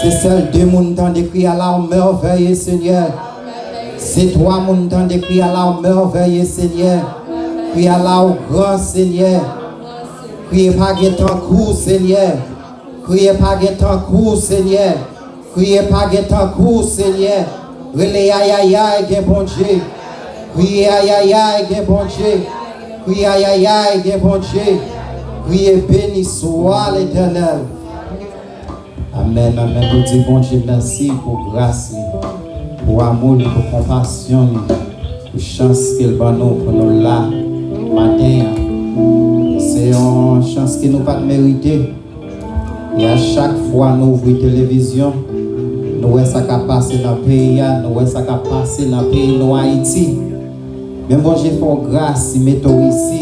C'est seul deux mondes de crier à la merveille, Seigneur. C'est toi, mon temps de crier à la merveille, Seigneur. Crier à la grand, Seigneur. Crier pas ton coup, Seigneur. Crier pas ton coup, Seigneur. Crier pas ton coup, Seigneur. Relais aïe aïe aïe, bon Dieu. Crier aïe aïe aïe, bon Dieu. Crier aïe aïe aïe, bon Dieu. Crier béni soit l'Éternel. Amen, amen. Nous disons bon Dieu, merci pour grâce, pour amour, pour compassion, pour chance qu'il va nous pour nous là, matin. C'est une chance que nous pas mériter. Et à chaque fois nous ouvrons la télévision, nous voyons ça qui passe dans le pays, nous voyons ça qui passe dans le pays de Haïti. Même bon Dieu, pour grâce, mettons ici,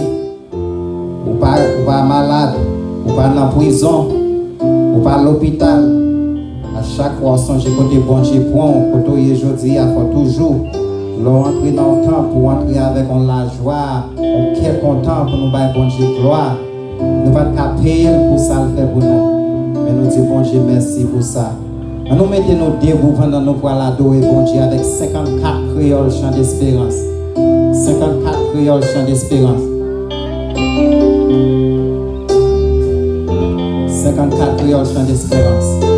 ou pas malade, ou pas dans la prison, ou pas à l'hôpital. À chaque fois, on songe côté bon Dieu bon, côté aujourd'hui, il faut toujours rentrer dans le temps pour entrer avec la joie, on est content pour nous faire bon Dieu gloire. Nous ne pouvons pas payer pour ça le faire pour nous. Mais nous disons bon Dieu merci pour ça. Nous mettons nos debout pendant nous pour l'adorer bon Dieu avec 54 créoles chants d'espérance. 54 créoles chants d'espérance. 54 créoles chants d'espérance.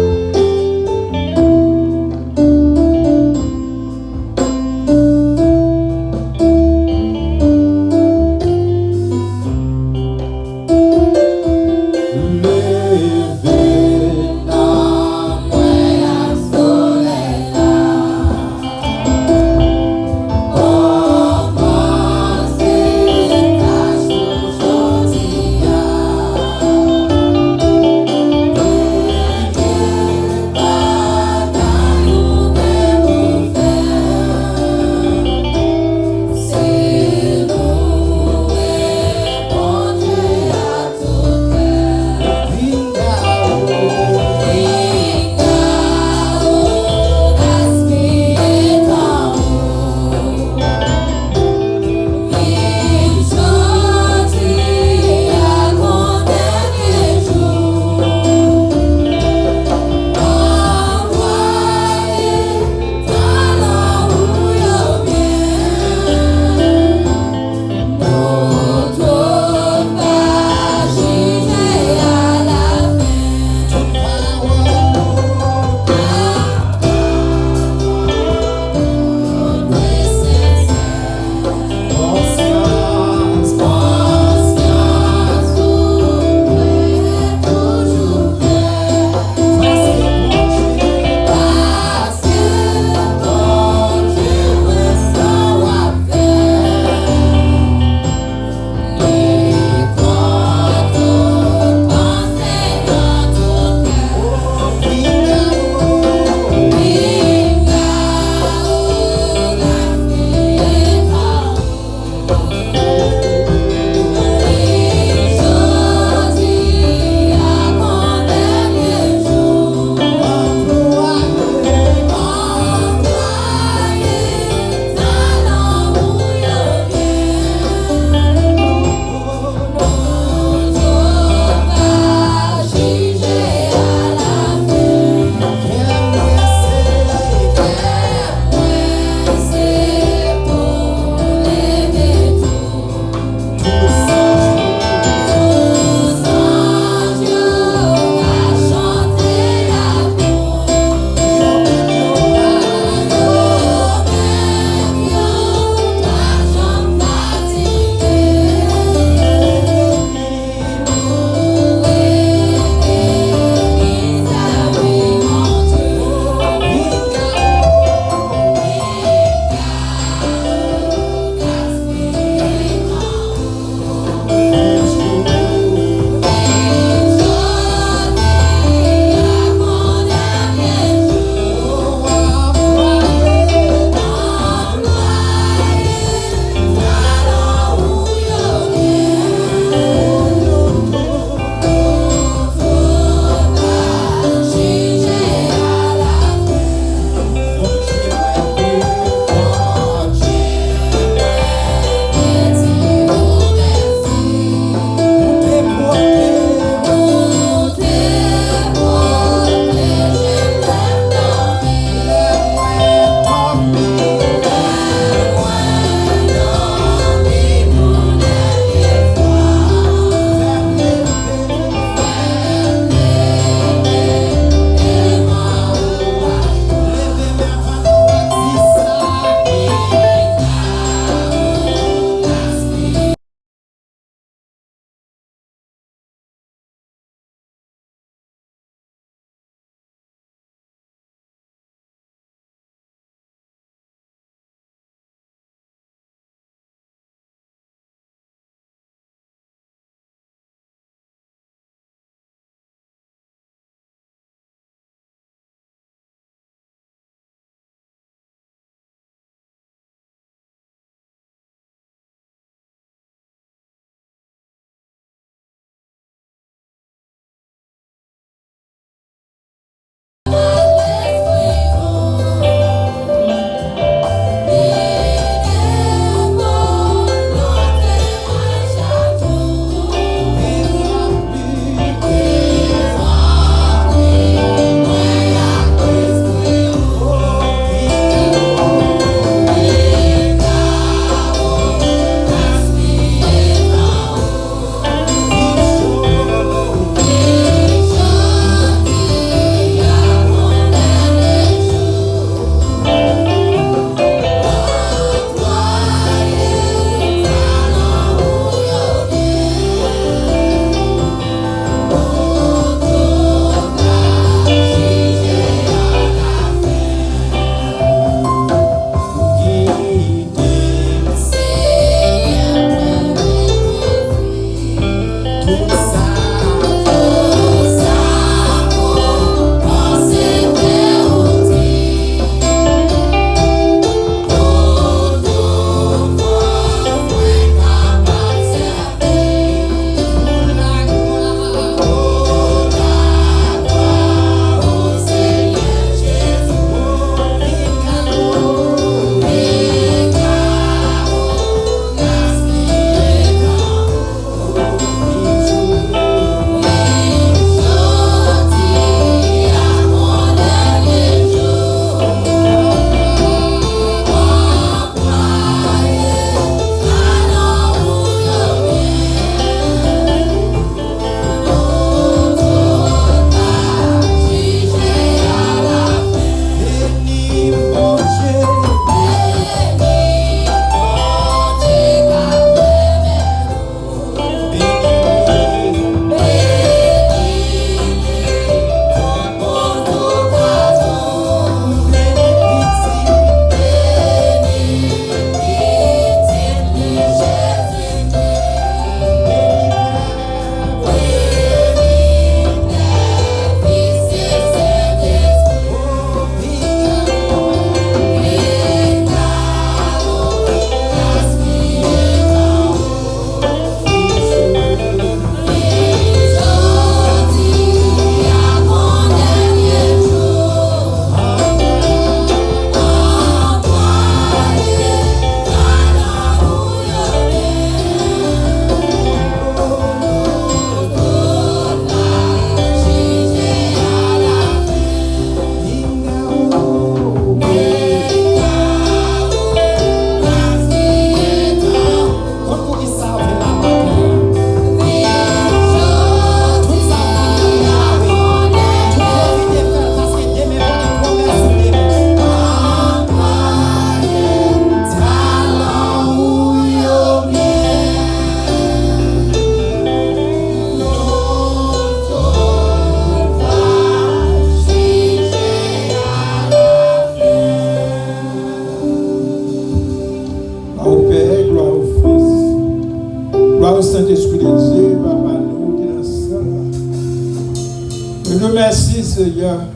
Seigneur,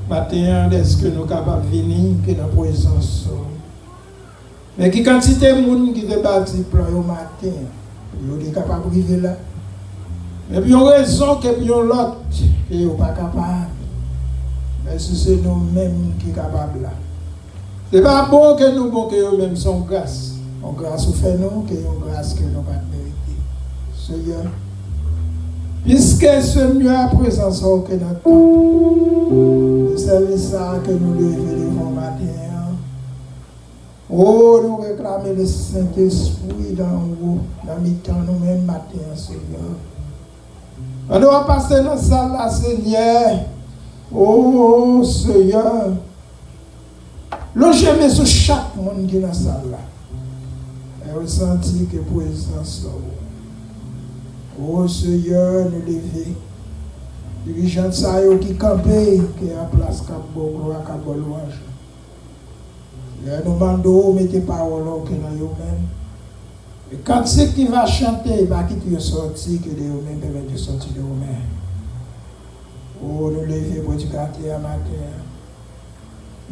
matin, est-ce que nous sommes capables de venir que dans la présence? Mais qui quantité de monde qui te bâti plan au matin, ils sont capables de vivre là. Mais puis on raison que puis on l'autre, qui n'est pas capable. Mais c'est nous-mêmes qui sommes capables là. Ce n'est pas bon que nous-mêmes sommes grâce. On grâce au fait nous, que on grâce que nous pas de mériter. Seigneur, puisque ce mieux à présence que notre temps, c'est ça que nous devons devant matin. Oh, nous réclamer le Saint-Esprit dans mi-temps nous-mêmes matin, Seigneur. On doit passer dans ça là, Seigneur. Oh, Seigneur. Logez sur chaque monde qui est dans ça là. Et ressenti que présence là. Oh Seigneur, nous lever. Dirigeants ça qui campé, qui est à place Cap-Bon, gloire Cap-Bon louange. Et nous demandons, mettez paroles que dans eux-mêmes. Et quand c'est qui va chanter, il va quitter sortir, que de eux-mêmes peuvent sortir de eux-mêmes. Oh, nous lever pour du quartier à matin.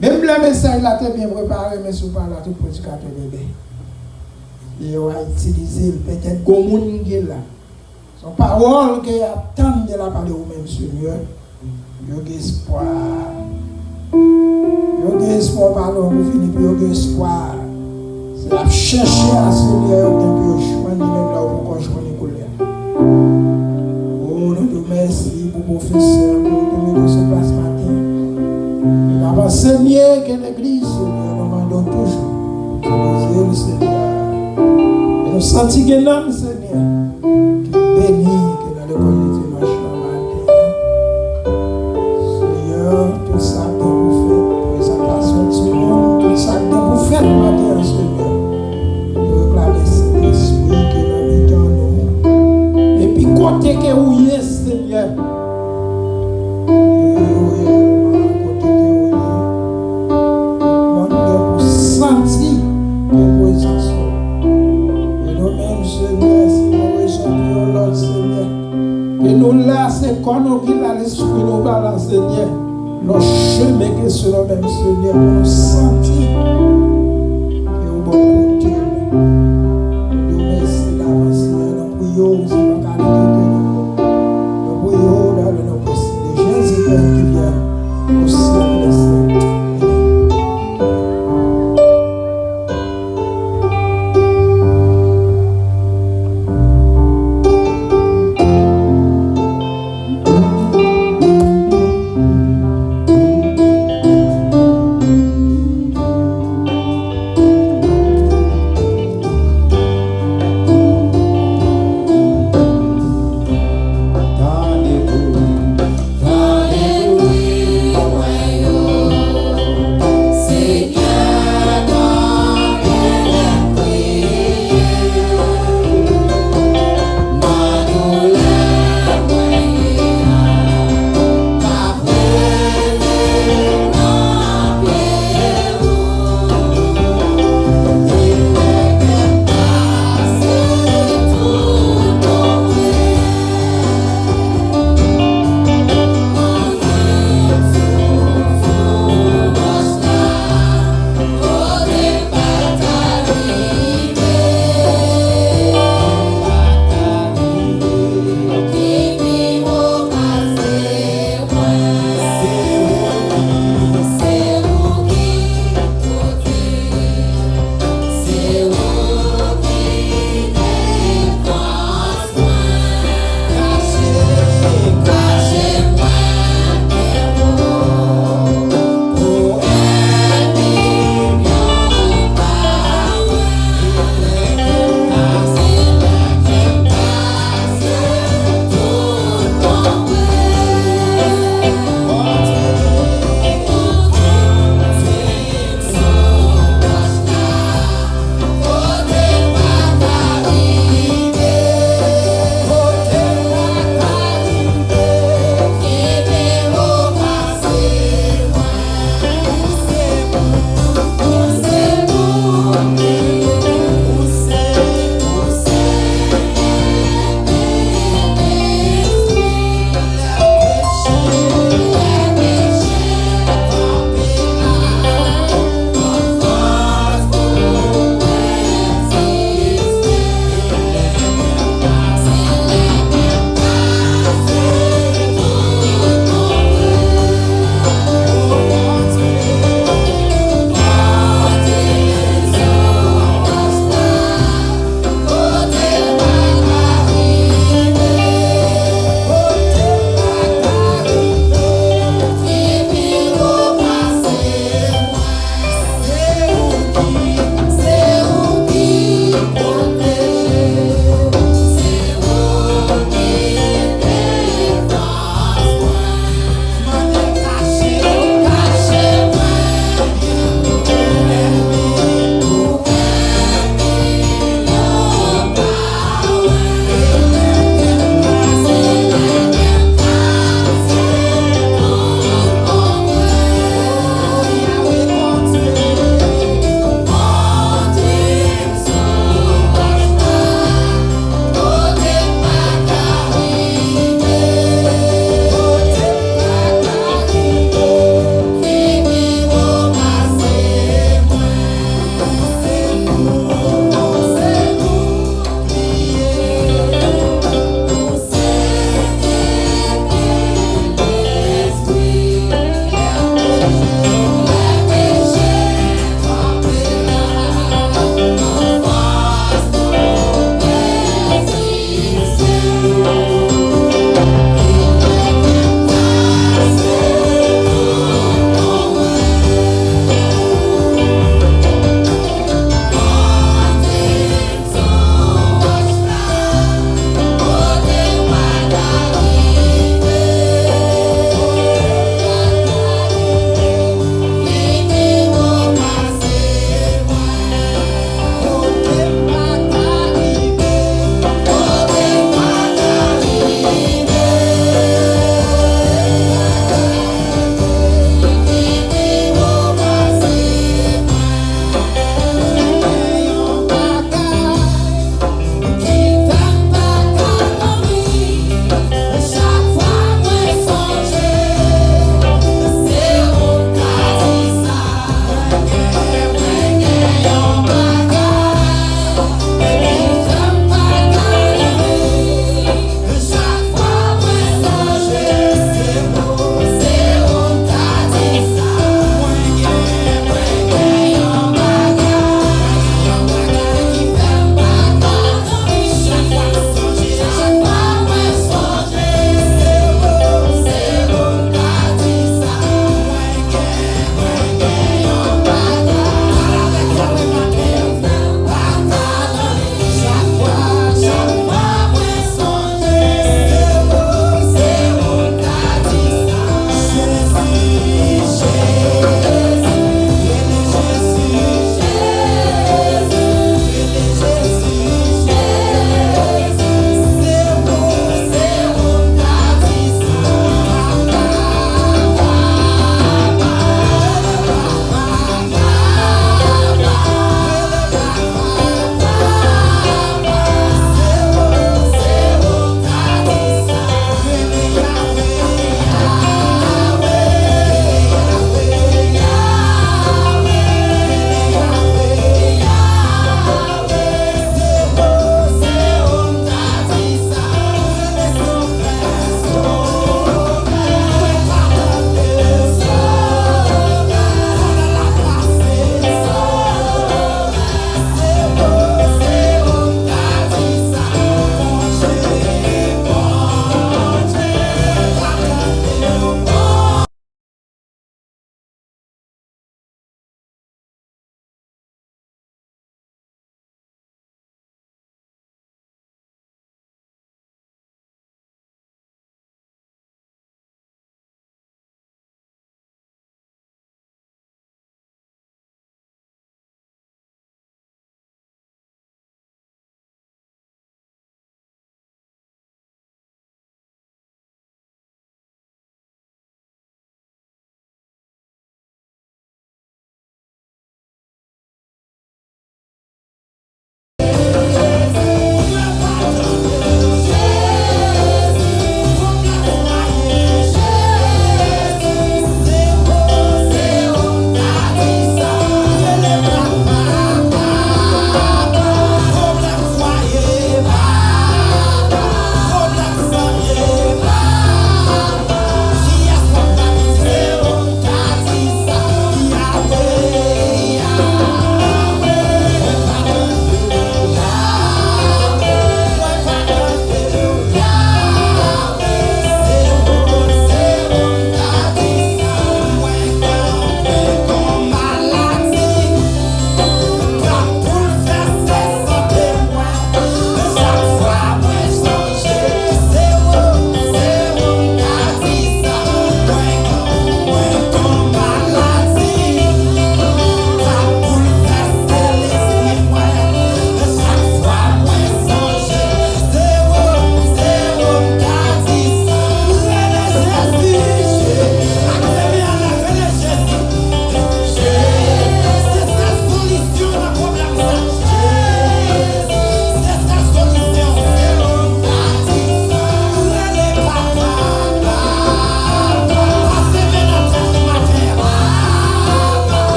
Même le message là, t'es bien préparé, mais si vous parlez à tout prédicateur bébé. Et on va utiliser peut-être comme monde qui est là. Son parole qui attend de la part de vous-même, Seigneur. Il y a espoir. Il y a espoir, pardon, pour finir, il y a espoir. C'est à chercher à Seigneur, pour que je sois même là où je sois colère. Oh, nous te remercions pour professeur, pour nous de ce place matin. Nous avons enseigné que l'Église, Seigneur, nous demandons toujours. Nous le Seigneur. Et nous sentons que l'homme, Seigneur, qui bénit, que dans le corps de dimanche matin. Seigneur, tout ça que vous faites, présentation de ce monde, tout ça que vous faites matin, Seigneur. Nous réclamons cet esprit que nous mettons nous. Et puis, côté que vous y êtes, Seigneur. Et nous là, c'est quand nous qui dans l'esprit nous parlons, Seigneur. Le chemin que sur le même Seigneur pour nous sentir que au bon côté. Nous remercions d'avancer, nous prions aussi dans la qualité de nous. Nous prions dans le nom de Jésus-Christ qui vient au ciel des cieux. When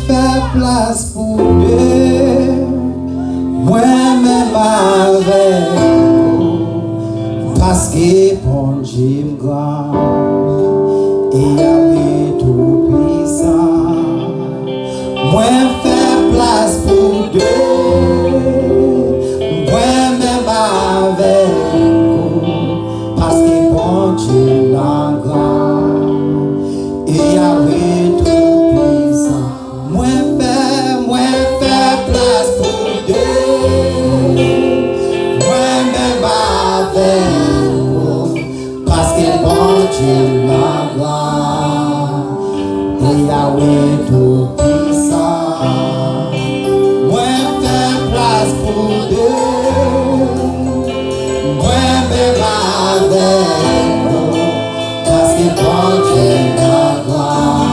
fais place pour deux. Moi-même avec vous. Parce que bon Dieu me grand. Et Yahweh tout puissant. Moi fais place pour deux. Moi-même avec vous. Parce que bon Dieu m'en grand. Et Yahweh tout puissant. Moi fais place pour deux. Moi-même avec vous. Parce que bon Dieu m'en grand. Et Yahweh tout puissant. Moi fais place pour deux. Moi-même avec vous. Parce que bon Dieu m'en grand.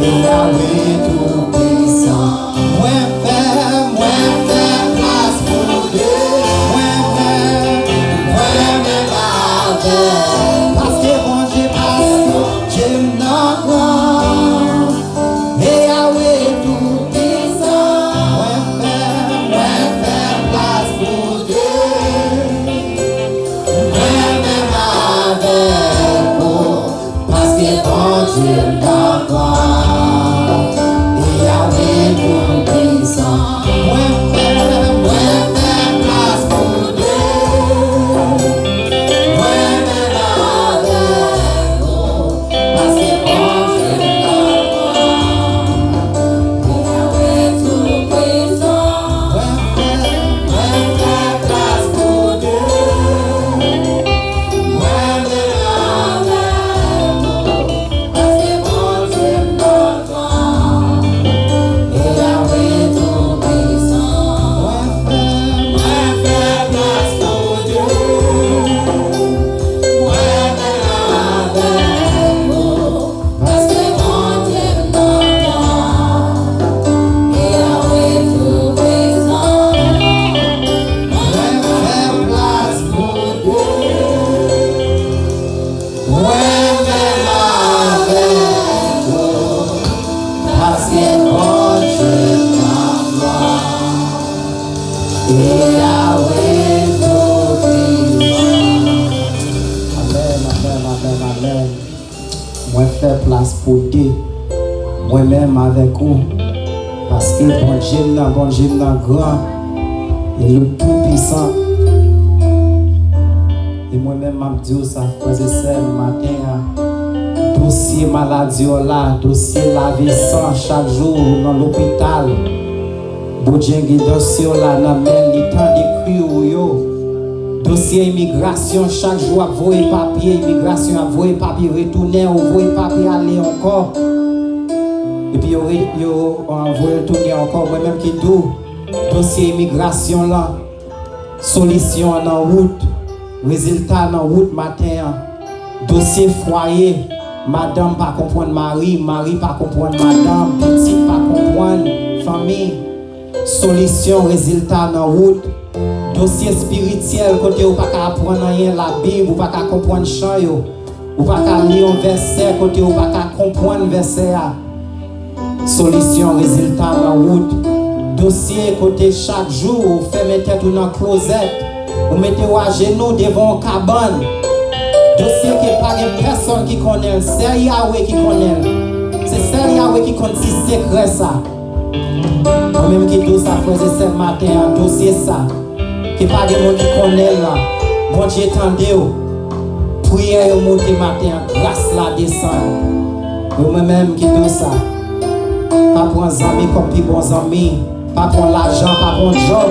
Et Yahweh tout puissant. Moi fais place pour deux. Moi-même avec. Parce que bon Dieu m'en grand. Et Yahweh tout puissant. Moi fais place pour deux. Moi-même avec vous. Parce que bon Dieu m'en grand. Et Yahweh tout puissant. Moi fais place pour deux. Moi-même avec vous. Parce que bon Dieu m'en grand. Et Yahweh tout puissant. Moi fais place pour deux. Moi-même avec vous. Parce que bon Dieu m'en grand. Et Yahweh tout puissant. Moi fais place pour deux. Moi-même avec vous. Parce que bon Dieu m'en grand. Et Yahweh tout puissant. Moi fais place pour deux. Moi-même avec vous. Parce que bon Dieu m'en grand. Et Yahweh tout puissant. Amen. Moi fais place pour deux. Moi-même avec vous. Parce que bon Dieu m'en grand. Et le tout puissant. Et moi-même, je dis ça, frères et sœurs, le matin, dossier maladie là, dossier laver sang chaque jour dans l'hôpital. Bon Dieu, dossier là, dans le temps d'écrire yo. Dossier immigration, chaque jour, envoyer papier, immigration, envoyer papier, retourner, envoyer papier, aller encore. Et puis, yo envoyer retourner encore, moi-même qui dis, dossier immigration là, solution en route. Résultat dans route matin, dossier foyer, madame pas comprendre mari pas comprendre madame, petite pas comprendre famille, solution résultat dans route, dossier spirituel côté ou pas apprendre rien la Bible ou pas comprendre chant yo, ou pas lire un verset côté ou pas comprendre verset a. Solution résultat dans route, dossier côté chaque jour fait mettre tout dans closet. Vous mettez à genoux devant une cabane. Dossier qui n'est pas de personne qui connaît. C'est Yahweh qui connaît. C'est Yahweh qui connaît si secret ça. Moi-même qui dis ça, frère, c'est ce matin, un dossier ça. Qui n'est pas de monde qui connaît là. Bon Dieu, attendez. Prière au monter matin, grâce la descend. Moi-même qui dis ça. Pas pour un ami comme plus bons amis. Pas pour l'argent, pas pour un job.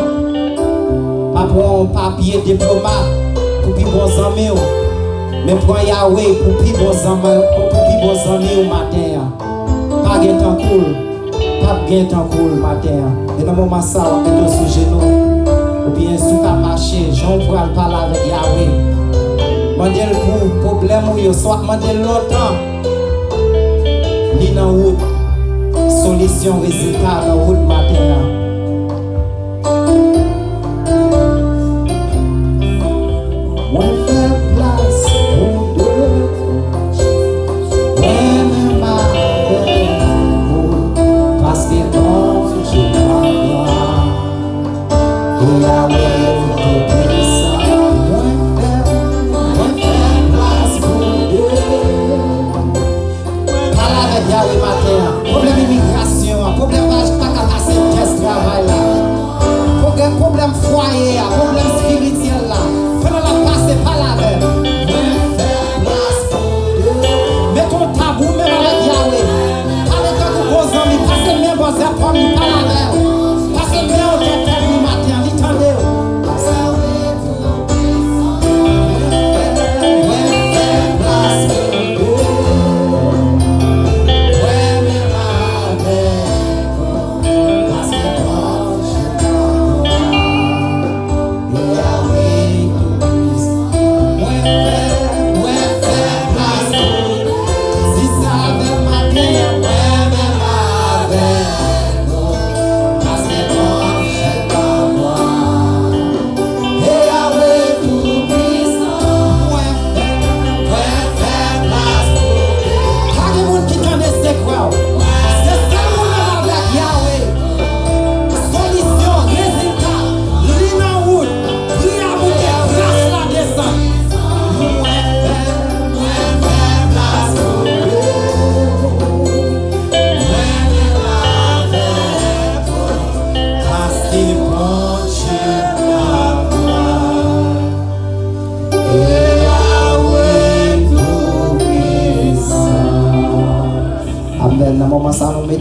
Pas pour un papier diplomate, pour plus bons amis. Mais pour Yahweh, pour plus bons amis au matin. Pas de temps cool. Pas de temps cool matin. Et dans le moment ça, on met sous genou. Ou bien sous ta marcher, j'en pourrais parler avec Yahweh. Mandel pour problème ou yo, soit mandel longtemps. Li dans route. Solution, résultat dans route matin.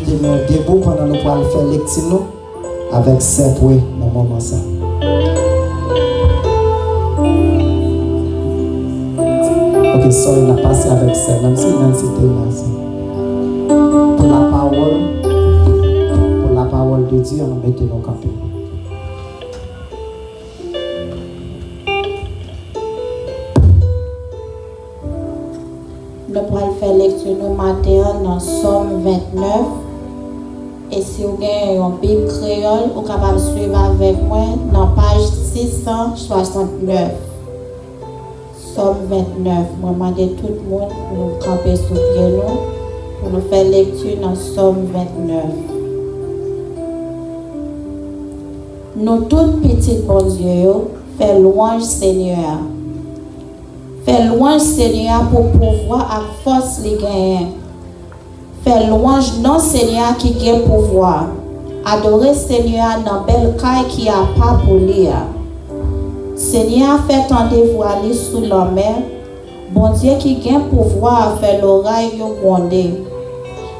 mettez-nous debout pendant nous pourrons faire lecture nous avec cette oui dans le moment ça. Ok, ça on a passé avec ça, même si Nancy était là. Pour la parole de Dieu, on mettez nos campés. Nous pourrons faire lecture nous matin dans Somme 29. Et si vous avez une Bible créole, vous êtes capable de suivre avec moi dans page 669. Somme 29. Je demande tout le monde pour nous camper sous pied nous, pour nous faire lecture dans Somme 29. Nous toutes petites bon Dieu, fait louange Seigneur. Fait louange Seigneur pour pouvoir à force les gagner. Fait louange non Seigneur qui gagne pouvoir. Adorer Seigneur dans belle caille qui a pas pour lire. Seigneur fait tendez-vous aller sous la mer. Bon Dieu qui gagne pouvoir faire l'oreille yo gronder.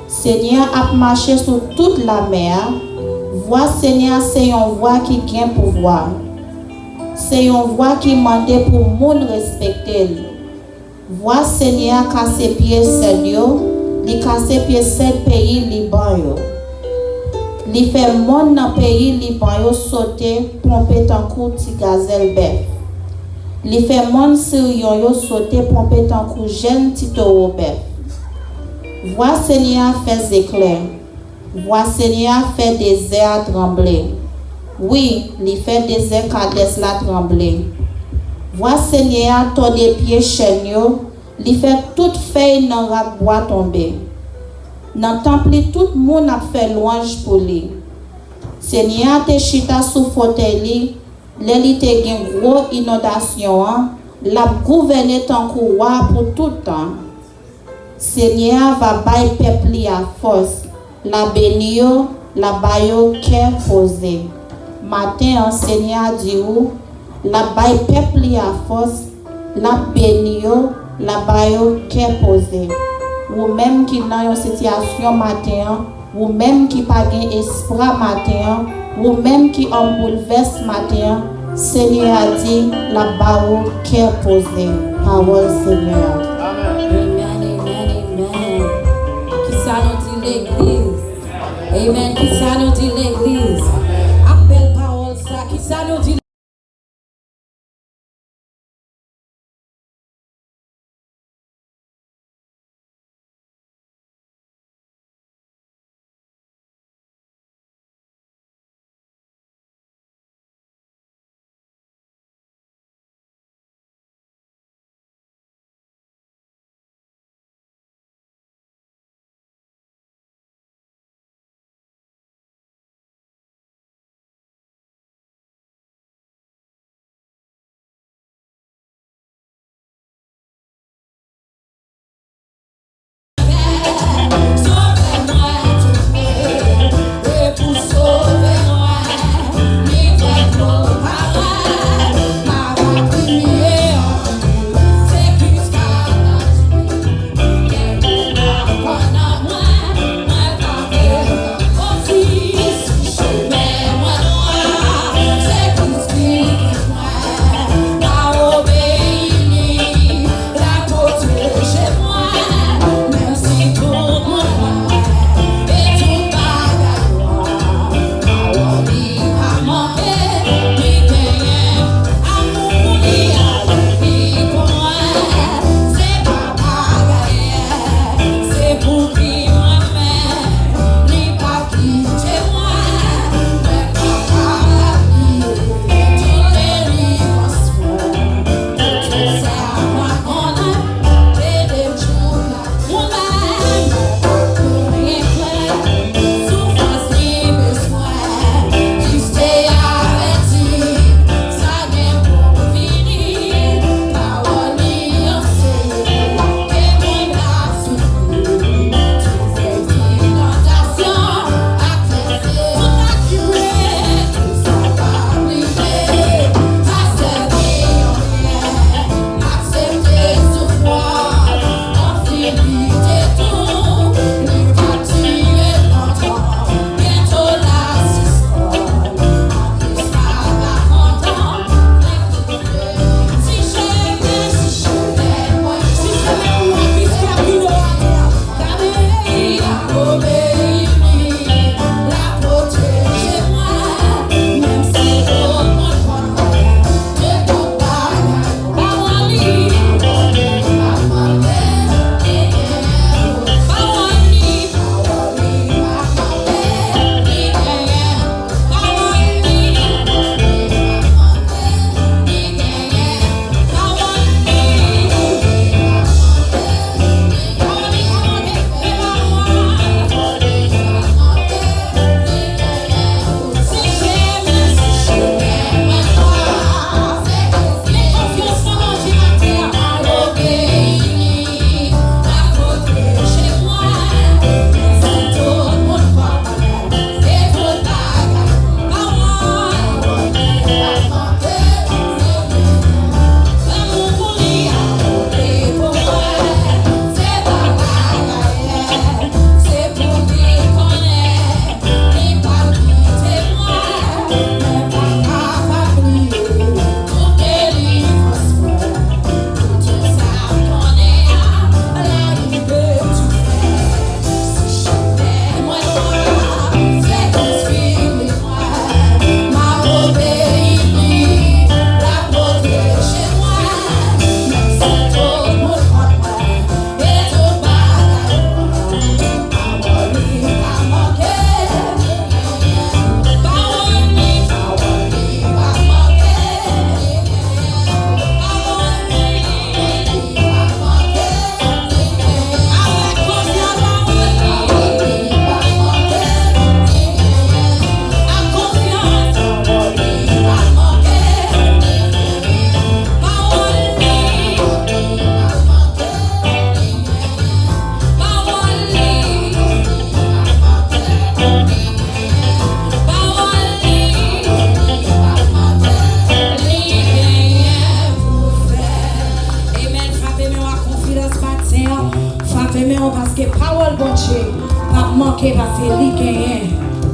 Seigneur a marché sur toute la mer. Voix Seigneur c'est une voix qui gagne pouvoir. C'est une voix qui demande pour monde respecter. Voix Seigneur casse pieds Seigneur. Li casse pied sept pays Liban yo. Li fait monde dans pays Liban yo sauter pomper tant coup ti gazelle bœuf. Li fait monde Sirion yo sauter pomper tant coup jeune ti taureau bœuf. Voix Seigneur fait éclair. Voix Seigneur fait désert trembler. Oui, li fait désert Kades la trembler. Voix Seigneur ton des pieds chaîne yo. Li fait toute feuille dans rap bois tomber. Dans temple tout le monde a fait louange pour lui. Seigneur te chita sous fauteuil li, li te gen gros inondation, la gouverner tant roi pour tout temps. Seigneur va bay peuple à force, la bénio, la bayo cœur posé. Matin Seigneur dit ou, la bay peuple à force, la bénio, la bayo cœur posé. Ou même qui dans une situation matin, ou même qui pas gain espoir matin, ou même qui en bouleverse matin, Seigneur a dit la bayo cœur posé. Parole Seigneur. Amen, amen, amen. Qui ça nous dit l'église? Amen. Qui ça nous dit l'église? Appelle parole ça. Qui ça nous dit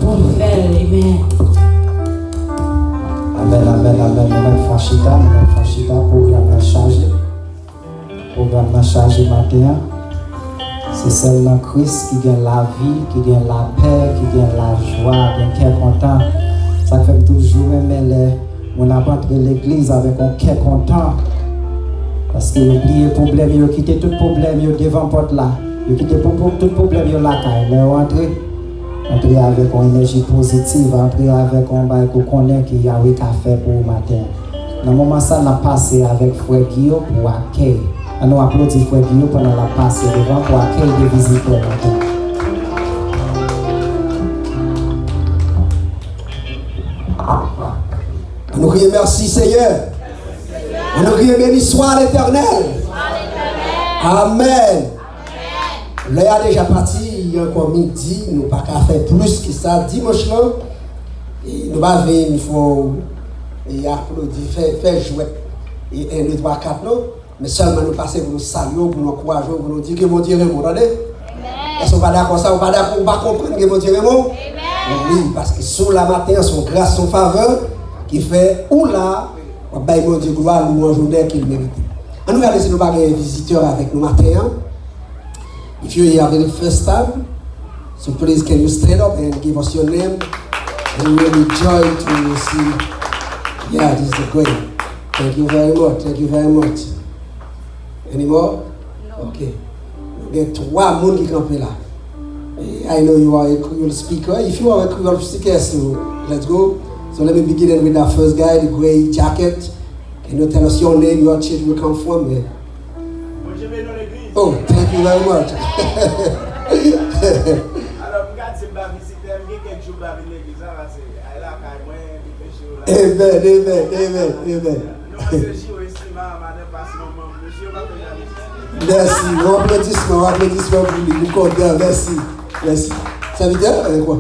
pour le faire. Amen. Amen, amen, amen. Nous franchita, programme la chargé. Programme la chargé matin. C'est seulement Christ qui gagne la vie, qui gagne la paix, qui gagne la joie, qui est content. Ça fait toujours aimer on a rentré l'église avec un cœur content. Parce qu'il oublie le problème, il a quitté tout problème devant la porte là. Il a quitté tout problème là. Il est rentré avec une énergie positive, entrer avec un bail qu'on connaît qu'il y a un café pour le matin. Dans le moment ça, on a passé avec Frère Guillaume pour accueillir. On a applaudi Frère Guillaume pendant la passe devant pour accueillir des visiteurs. On nous crie merci Seigneur. On nous crie béni soit l'Éternel. Amen. Là, il a déjà parti, il y a encore midi, nous n'avons pas qu'à faire plus que ça. Dimanche là, nous allons venir, il faut applaudir, faire jouer. Et 1, 2, 3, 4 là. Mais seulement nous passer pour nous saluer, pour nous encourager, pour nous dire que mon Dieu est bon. Est-ce qu'on va d'accord ça? On va d'accord, on va comprendre que mon Dieu est bon? Oui, parce que sur la matin, son grâce, son faveur, qui fait ou là, on va mon Dieu gloire, nous en journée qu'il mérite. On nous regarde si nous avons des visiteurs avec nous matin. If you're here for the first time, so please can you stand up and give us your name? And we will joy to see. Yeah, this is great. Thank you very much. Thank you very much. Any more? No. Okay. Il y a 3 personnes qui campent là. I know you are a Creole speaker. If you are a Creole speaker, so let's go. So let me begin with that first guy, the gray jacket. Can you tell us your name, your church you come from? Oh, thank you very much. Amen, amen, amen, amen. Merci, un applaudissement pour lui, nous comptons, merci, merci. Ça veut dire quoi?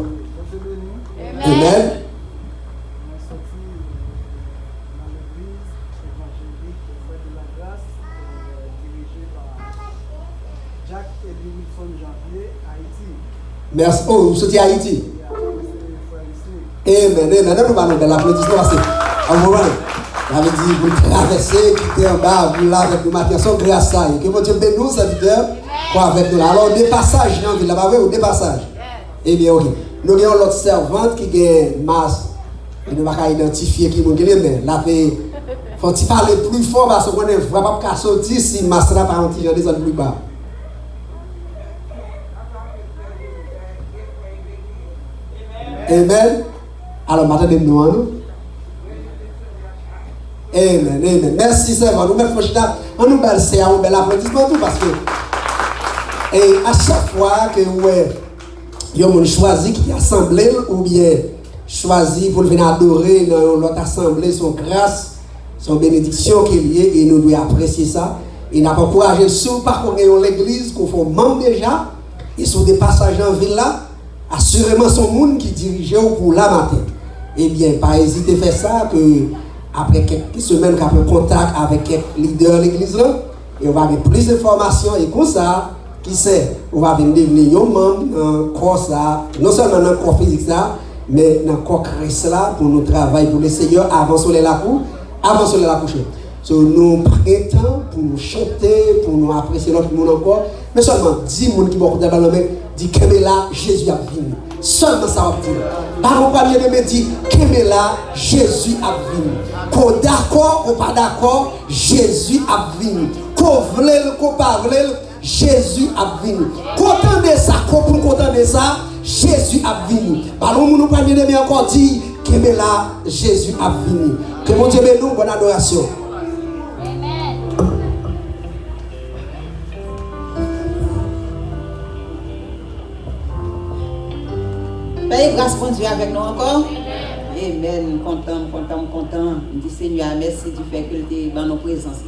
Amen. Merci. Oh, vous souhaitez Haïti. Amen, amen. Nous allons faire l'applaudissement parce que, en moment, j'avais dit, vous traversez, quittez en bas, vous là avec nous matin, sans grâce à vous. Que mon Dieu bénisse, serviteur, quoi avec nous là. Alors, des passages dans la ville, là-bas, ou des passages. Eh bien, ok. Nous avons l'autre servante qui a masse, et nous ne pouvons pas identifier qui est mais là, il faut parler plus fort parce qu'on ne va pas sortir si masse n'a pas un petit gens plus bas. Amen. Alors, maintenant, nous Amen, amen. Merci, Seigneur. Nous mettons on nous belle c'est un bel applaudissement tout parce que et à chaque fois que vous choisi qui assemblée ou bien choisi pour venir adorer dans notre assemblée son grâce, son bénédiction qui est liée et nous devons apprécier ça. Et n'a pas encouragé sous par contre l'église qu'on fait membre déjà et sur des passages en ville là. Assurément, son monde qui dirigeait pour la matin. Eh bien, pas hésiter à faire ça, que après quelques semaines, qu'on a contact avec quelques leaders de l'église, et on va avoir plus d'informations, et comme ça, qui sait, on va venir devenir un membre dans le corps, ça, non seulement dans le corps physique, ça, mais dans le corps Christ, là, pour nous travailler pour le Seigneur, avant sur la couche. So, nous prenons temps pour nous chanter, pour nous apprécier notre monde encore, mais seulement 10 personnes qui vont écouter dans le même, dit que là, Jésus a venu. Seulement ça va dire. Par mon panier de me dit que là, Jésus a venu. Qu'on d'accord, qu'on pas d'accord, Jésus a venu. Qu'on vle, qu'on pas vle, Jésus a venu. Content de ça, qu'on content de ça, Jésus a venu. Par mon panier de me encore dit que là, Jésus a venu. Que mon Dieu bénisse nous, bonne adoration. Père, grâce pour Dieu avec nous encore. Amen. Content. Je dis Seigneur, merci du fait que tu es dans nos présences.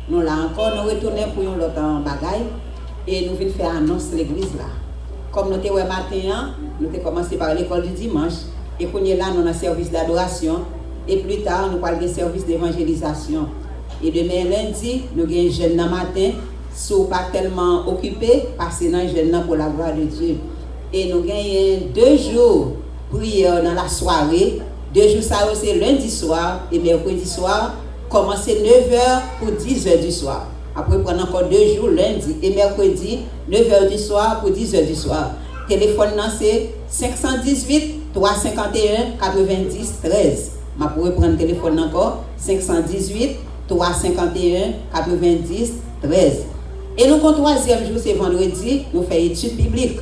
Nous là encore, nous retournons pour une autre bagaille et nous venons faire annonce l'église là. Comme nous avons matin, nous avons commencé par l'école du dimanche et pour nous là, nous avons un service d'adoration et plus tard, nous parlons de service d'évangélisation. Et demain lundi, nous avons un jeune matin, si pas tellement occupé, passer dans un jeune pour la gloire de Dieu. Et nous gagnons 2 jours prière dans la soirée. 2 jours ça c'est lundi soir et mercredi soir. Commencer 9h pour 10h du soir. Après prendre encore 2 jours lundi et mercredi 9h du soir pour 10h du soir. Téléphone c'est 518 351 90 13. Je pourrais prendre le téléphone encore 518 351 90 13. Et nous, le 3e jour, c'est vendredi, nous faisons études bibliques.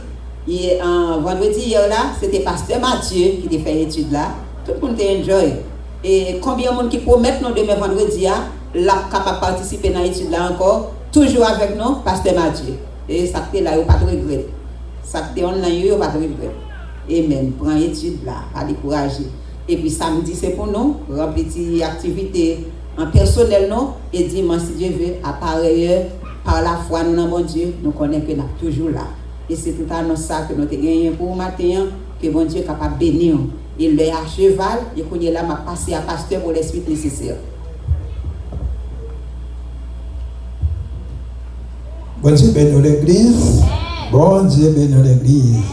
Et vendredi, hier là, c'était Pasteur Mathieu qui a fait étude là. Tout le monde a enjoy. Et combien de monde qui promettent nous demain vendredi, là, capable de participer dans l'étude là encore, toujours avec nous, Pasteur Mathieu. Et ça qui est là, il n'y a pas de regret. Ça qui est online, il n'y a pas de regret. Amen. Prends l'étude là, pas décourager. Et puis samedi, c'est pour nous, remplir des activités en personnel, non? Et dimanche, si Dieu veut, à part ailleurs, par la foi, nous, dans mon Dieu, nous connaissons que nous sommes toujours là. Et c'est tout à nous ça que nous avons gagné pour le matin, que mon Dieu est capable de bénir. Il est à cheval, et qu'on est là, m'a passé à pasteur pour les suites nécessaires. Bon Dieu bénit l'église. Bon Dieu bénit l'église.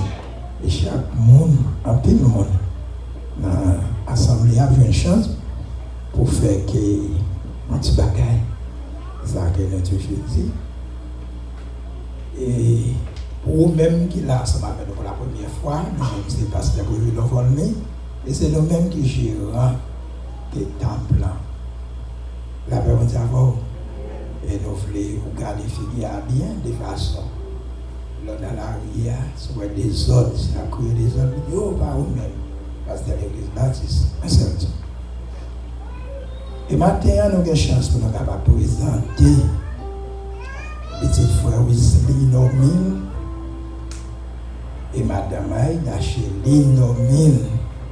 Et chaque monde, un petit monde, dans l'assemblée a une chance pour faire que un petit bagage. Ça que nous toujours dit. Et pour nous-mêmes qui là, ça m'a fait pour la première fois, nous-mêmes c'est parce que nous l'avons volé, et c'est nous-mêmes qui gérons des temples. La paix on dit avant, et nous voulons garder fini à bien de façon. Là dans la rivière, soit des autres, la couille des autres, nous pas nous-mêmes, parce que l'église baptiste, un seul Dieu. Et maintenant, nous avons une chance pour nous présenter petit frère Wesley Nomil et madame Aïda Chélie Nomil.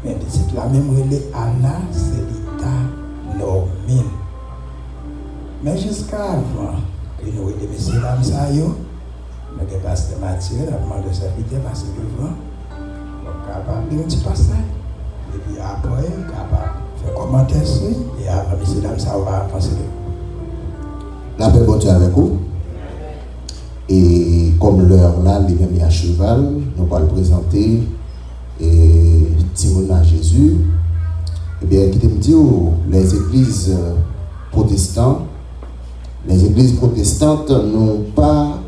Mais petite la même relais Anna Celita Nomil. Mais jusqu'à avant que nous ayons messieurs dames ça yo, nous avons pasteur Mathieu, nous avons demandé de serviteur passer devant. Donc capable de un petit passage. Et puis après, capable faire commentaire sur et après messieurs dames ça va penser. La paix bon Dieu avec vous. Et comme l'heure là, il est à cheval, nous allons le présenter Timon à Jésus. Eh bien, qui te dit, les églises protestantes n'ont pas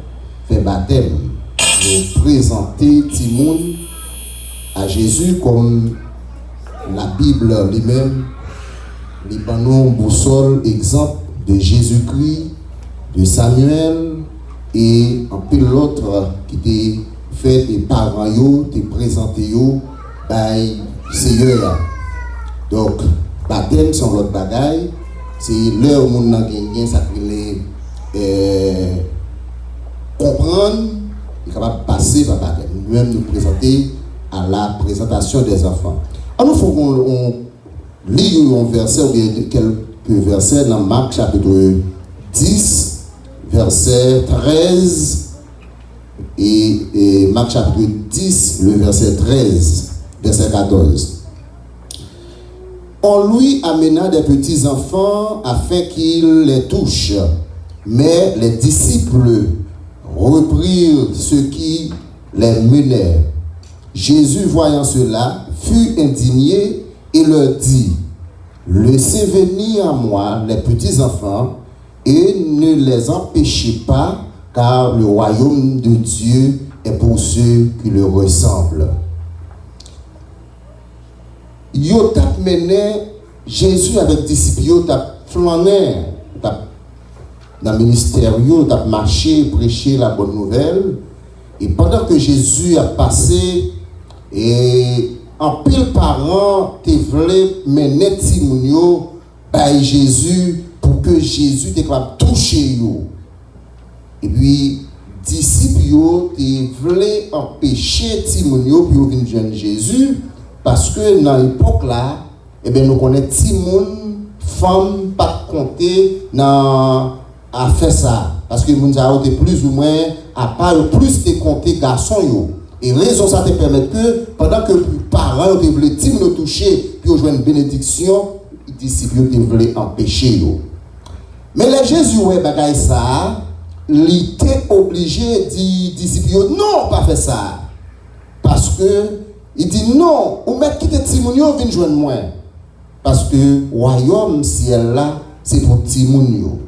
fait baptême. Nous présenter Timon à Jésus comme la Bible lui-même, les panneaux boussole, exemple de Jésus-Christ, de Samuel, et un peu l'autre qui t'a fait des parents, t'a présenté par Seigneur. Donc, baptême, c'est l'autre bagaille. C'est l'heure où on a gagné, ça peut comprendre, et capable de passer par baptême. Nous-mêmes nous présenter à la présentation des enfants. Alors, il faut qu'on lit un verset ou bien quelques versets dans Marc chapitre 10. Verset 13 et Marc chapitre 10, le verset 13, verset 14. On lui amena des petits enfants afin qu'il les touche, mais les disciples reprirent ceux qui les menaient. Jésus, voyant cela, fut indigné et leur dit: laissez venir à moi les petits enfants et ne les empêchez pas, car le royaume de Dieu est pour ceux qui le ressemblent. Yo tap mené Jésus avec disciples, yo tap flâné, dans le ministère, yo tap marché, prêché la bonne nouvelle. Et pendant que Jésus a passé, et en pile parents te voulaient mener Timounio par Jésus, pour que Jésus te capable de toucher yo. Et puis disciples yo te voulaient empêcher Timonio pour venir joindre Jésus, parce que dans l'époque là, eh bien nous connaissons Timon femme pas compter dans à faire ça, parce que nous avons plus ou moins à part plus de compter garçon yo. Et raison ça te permet que pendant que les parents te voulaient Timon toucher pour joindre une bénédiction, les disciples te voulaient empêcher yo. Mais les Jésus, ouais, bagaille ça, il était obligé de dire disciples, non, pas faire ça. Parce que Il dit non, ou mettre quitter Timounio, viens joindre moi. Parce que royaume ciel là, c'est pour Timounio.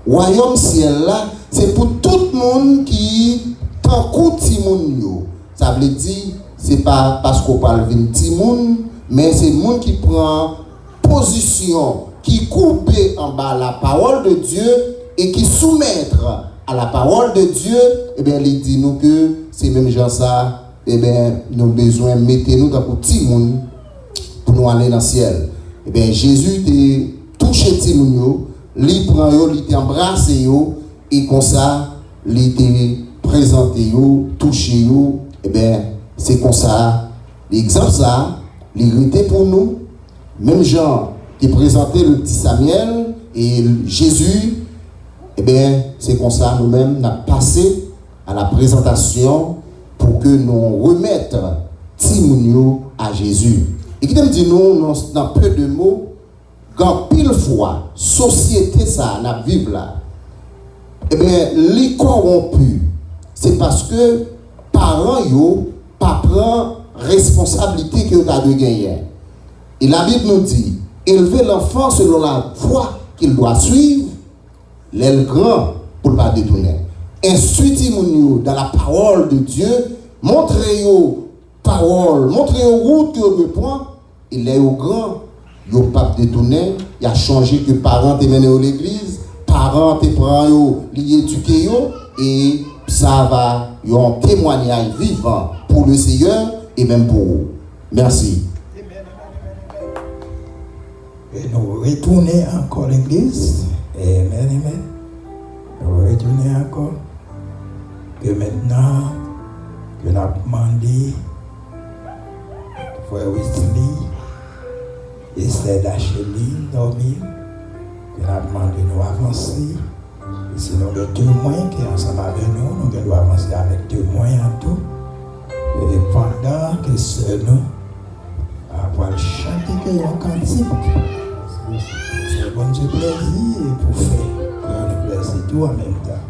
Royaume ciel là, c'est pour tout le monde qui t'en coûte Timounio. Ça veut dire, c'est pas parce qu'on parle de Timoun, mais c'est le monde qui prend position, qui coupe en bas la parole de Dieu et qui soumettre à la parole de Dieu. Eh bien, il dit nous que c'est même genre ça. Eh bien, nous avons besoin de mettre nous dans le petit monde pour nous aller dans le ciel. Eh bien, Jésus t'a touché Timounio, il prend yo, il t'a embrassé yo, et comme ça, il t'a présenté yo, touché yo. Eh bien, c'est comme ça. L'exemple ça, il était pour nous. Même Jean qui présenté le petit Samuel et Jésus. Eh bien, c'est comme ça, nous-mêmes, nous avons passé à la présentation pour que nous remettions Timounio à Jésus. Et qui me dit nous, dans peu de mots, quand pile fois, société ça, n'a vivre là, eh bien, les corrompus, c'est parce que parents yo pas prend responsabilité que tu as de gagner. Et la Bible nous dit, élever l'enfant selon la voie qu'il doit suivre, l'aile grand pour ne pas détourner. Instruisez-nous dans la parole de Dieu, montrez-vous parole, montrez-vous route que vous point, il est au grand, il n'a pas détourné, il a changé que parents te mené à l'église, parents te prennent, ils éduquent, et ça va, il y a un témoignage vivant pour le Seigneur et même pour vous. Merci. Et nous retournons encore à l'église. Amen, amen. Nous retournons encore. Que maintenant, que nous avons demandé, frère Wesley, Esther d'Acheli, dormir, que nous avons demandé de nous avancer. Et si nous avons témoins qui sont ensemble avec nous, nous devons avancer avec témoins en tout. Et pendant que c'est nous, après chanter que nous cantique, c'est bon Dieu plaisir et pour faire le plaisir tout en même temps.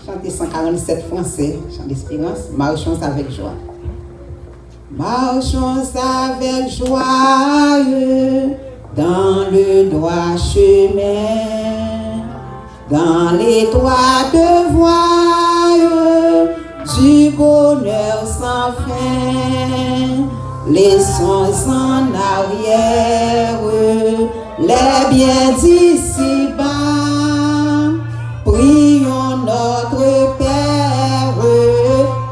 Chanter 147 français, chant d'espérance, marchons avec joie. Marchons avec joie dans le droit chemin, dans l'étroite voie du bonheur sans fin. Laissons en arrière les biens d'ici-bas. Prions notre Père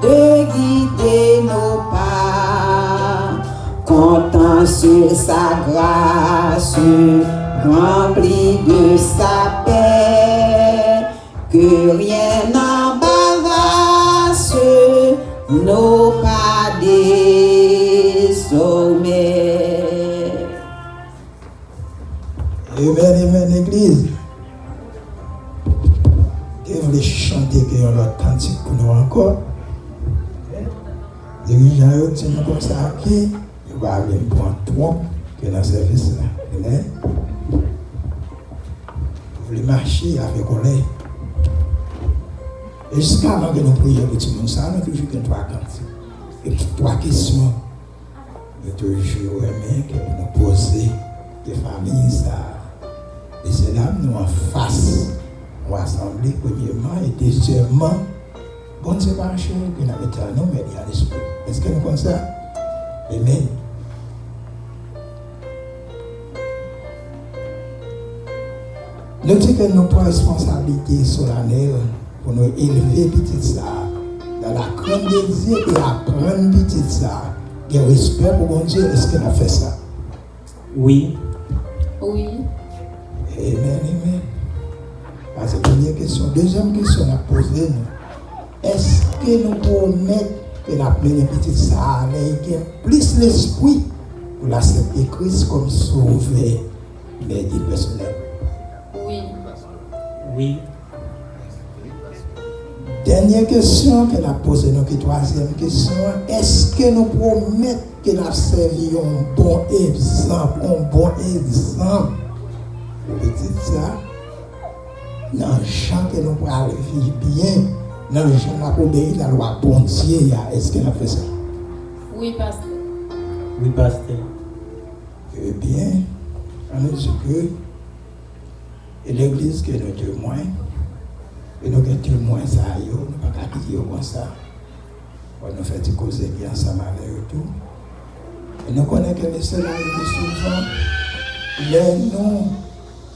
de guider nos pas, comptant sur sa grâce, rempli de sa paix, que rien n'embarrasse nos pas désormais. Amen, amen, Église. Et vous voulez chanter que l'autre cantique pour nous encore. Dirigeant, vous nous comme ça, qui va aller prendre trop que dans ce service-là. Vous voulez marcher avec colère. Et jusqu'à avant que nous prions pour tout le monde, ça, nous avons toujours trois cantiques. Et puis trois questions. Nous toujours aimé que nous poser des familles, ça. Et c'est là nous en face. On va assembler premièrement et deuxièmement, bon Dieu marche, que nous avons été à nous, mais il y a l'esprit. Est-ce que nous comme ça? Amen. Nous disons que nous prenons responsabilité solennelle pour nous élever petit ça, dans la crainte de Dieu et apprendre petit ça, de respect pour bon Dieu. Est-ce que nous avons fait ça? Oui. Oui. Amen, amen. C'est la première question. Deuxième question à poser, est-ce que nous pouvons mettre que la pleine petite ça avec plus l'esprit pour l'accepter Christ comme sauveur, mais dit personnel? Oui. Oui. Dernière question que nous posée, donc troisième question, est-ce que nous pouvons mettre que nous servi un bon exemple pour petit ça, dans le champ que nous pourrons vivre bien, dans le champ pour obéir la loi bon Dieu. Est-ce qu'il a fait ça? Oui, pasteur. Oui, pasteur. Eh bien, on nous dit que l'église que nous témoins, et nous sommes témoins, ça, nous ne pouvons pas quitter comme ça. On nous fait des causes bien ensemble avec eux tout. Et nous connaissons que les seuls arrivent souvent, les noms,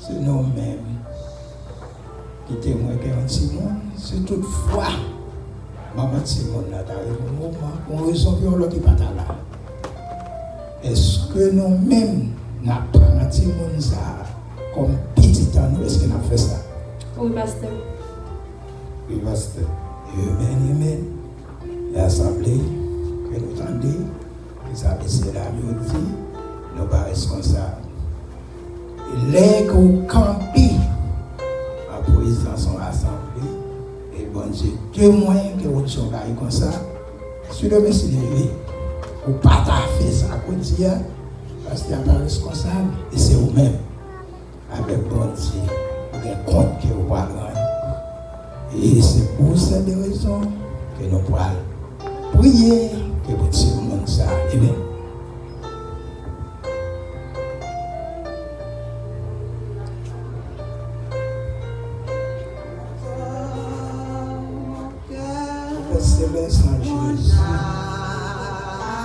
c'est nous-mêmes qui témoignent que un petit monde, c'est toutefois, maman Simon là, t'arrives au moment, on raison pour l'autre qui pas là. Est-ce que nous-mêmes, nous prenons un petit monde ça comme petit temps, est-ce que nous fait ça? Oui, pasteur. Oui, pasteur. Amen. L'assemblée que nous tendons, ça c'est la mélodie, nous sommes responsables. Et les qui campent en présidence sont assemblés, et bon Dieu, témoin que vous sont comme ça, sur le messie levé, ou pas faire ça à côté, parce qu'il n'y a pas responsable, et c'est vous-même, avec bon Dieu, vous avez compte que vous parlez. Et c'est pour cette raison que nous pouvons prier que vous tirez le monde ça. Amen. Père Céleste en Jésus,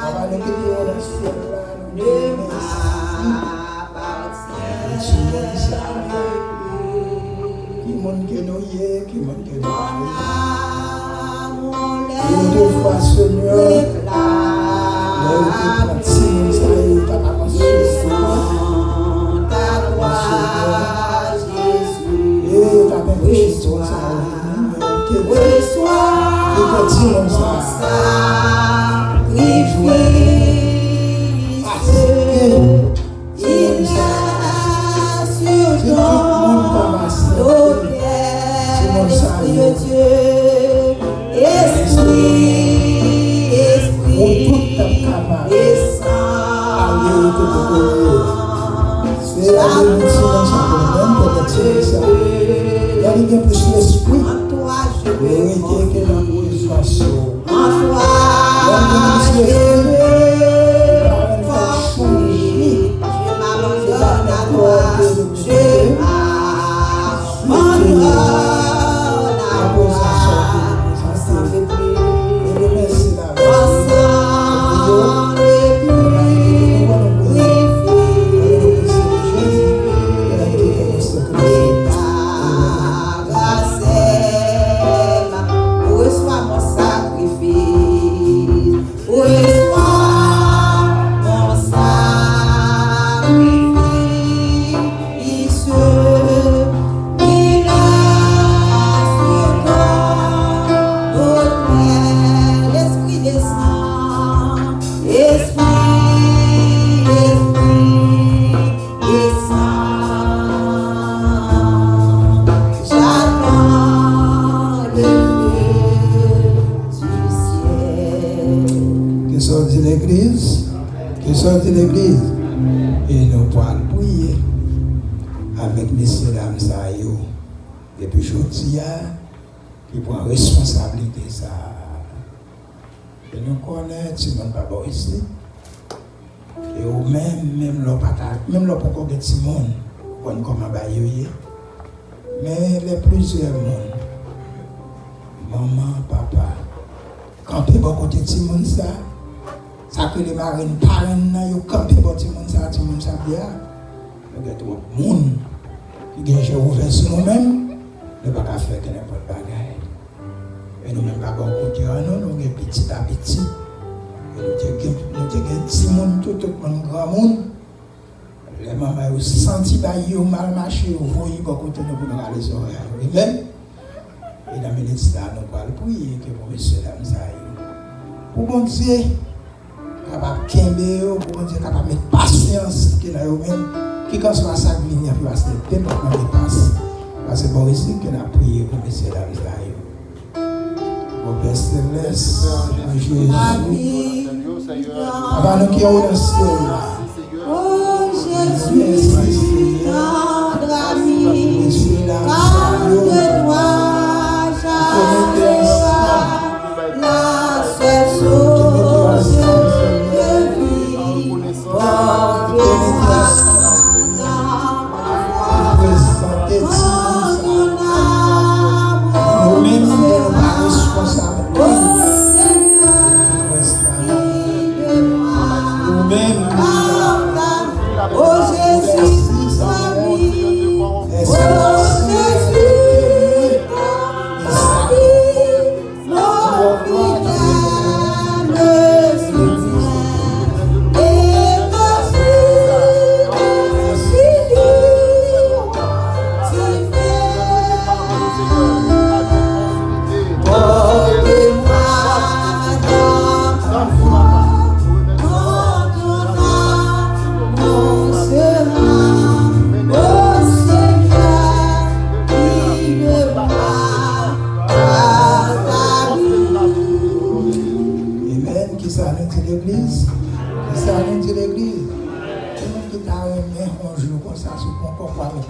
on va nous quitter dans le ciel là, nous remercions. Qui monde que nous y est, qui monde que nous et deux fois Seigneur, le petit ça y est, t'as pas pensé ta gloire, Jésus, et t'as pas péché sur ça, que petit ça, il y a plus l'esprit. En toi, je veux que la présence. En toi, je veux changer. Je m'abandonne à toi. Je m'abandonne à toi. Ensemble plus. Ensemble l'église et nous pourrons prier avec messieurs dames ça yo depuis aujourd'hui qui prend responsabilité ça et nous connaissons si nous pas bon ici et au même leur patate même leur pourquoi que petit monde comme bailler mais les plusieurs monde maman papa quand tu bon côté petit monde ça que les marines parents yo campé pour tout le monde ça bien nous avons trop monde qui gagne ouvert sur nous-mêmes ne pas faire que n'importe bagaille et nous même pas bon côté nous avons petit à petit nous avons petit monde tout le monde grand monde les mamans ont senti bailler au mal marché au voyer pour côté nous pour aller sur amen et dans minute ça nous allons prier que pour monsieur dame ça pour bon Dieu capable de pour dire capable mettre patience que là même qui quand soit ça venir puis parce que le temps pas dépasse parce que bon ici que n'a prié pour monsieur dames là mon Père Céleste en Jésus avant nous qui au ciel oh Jésus tendre ami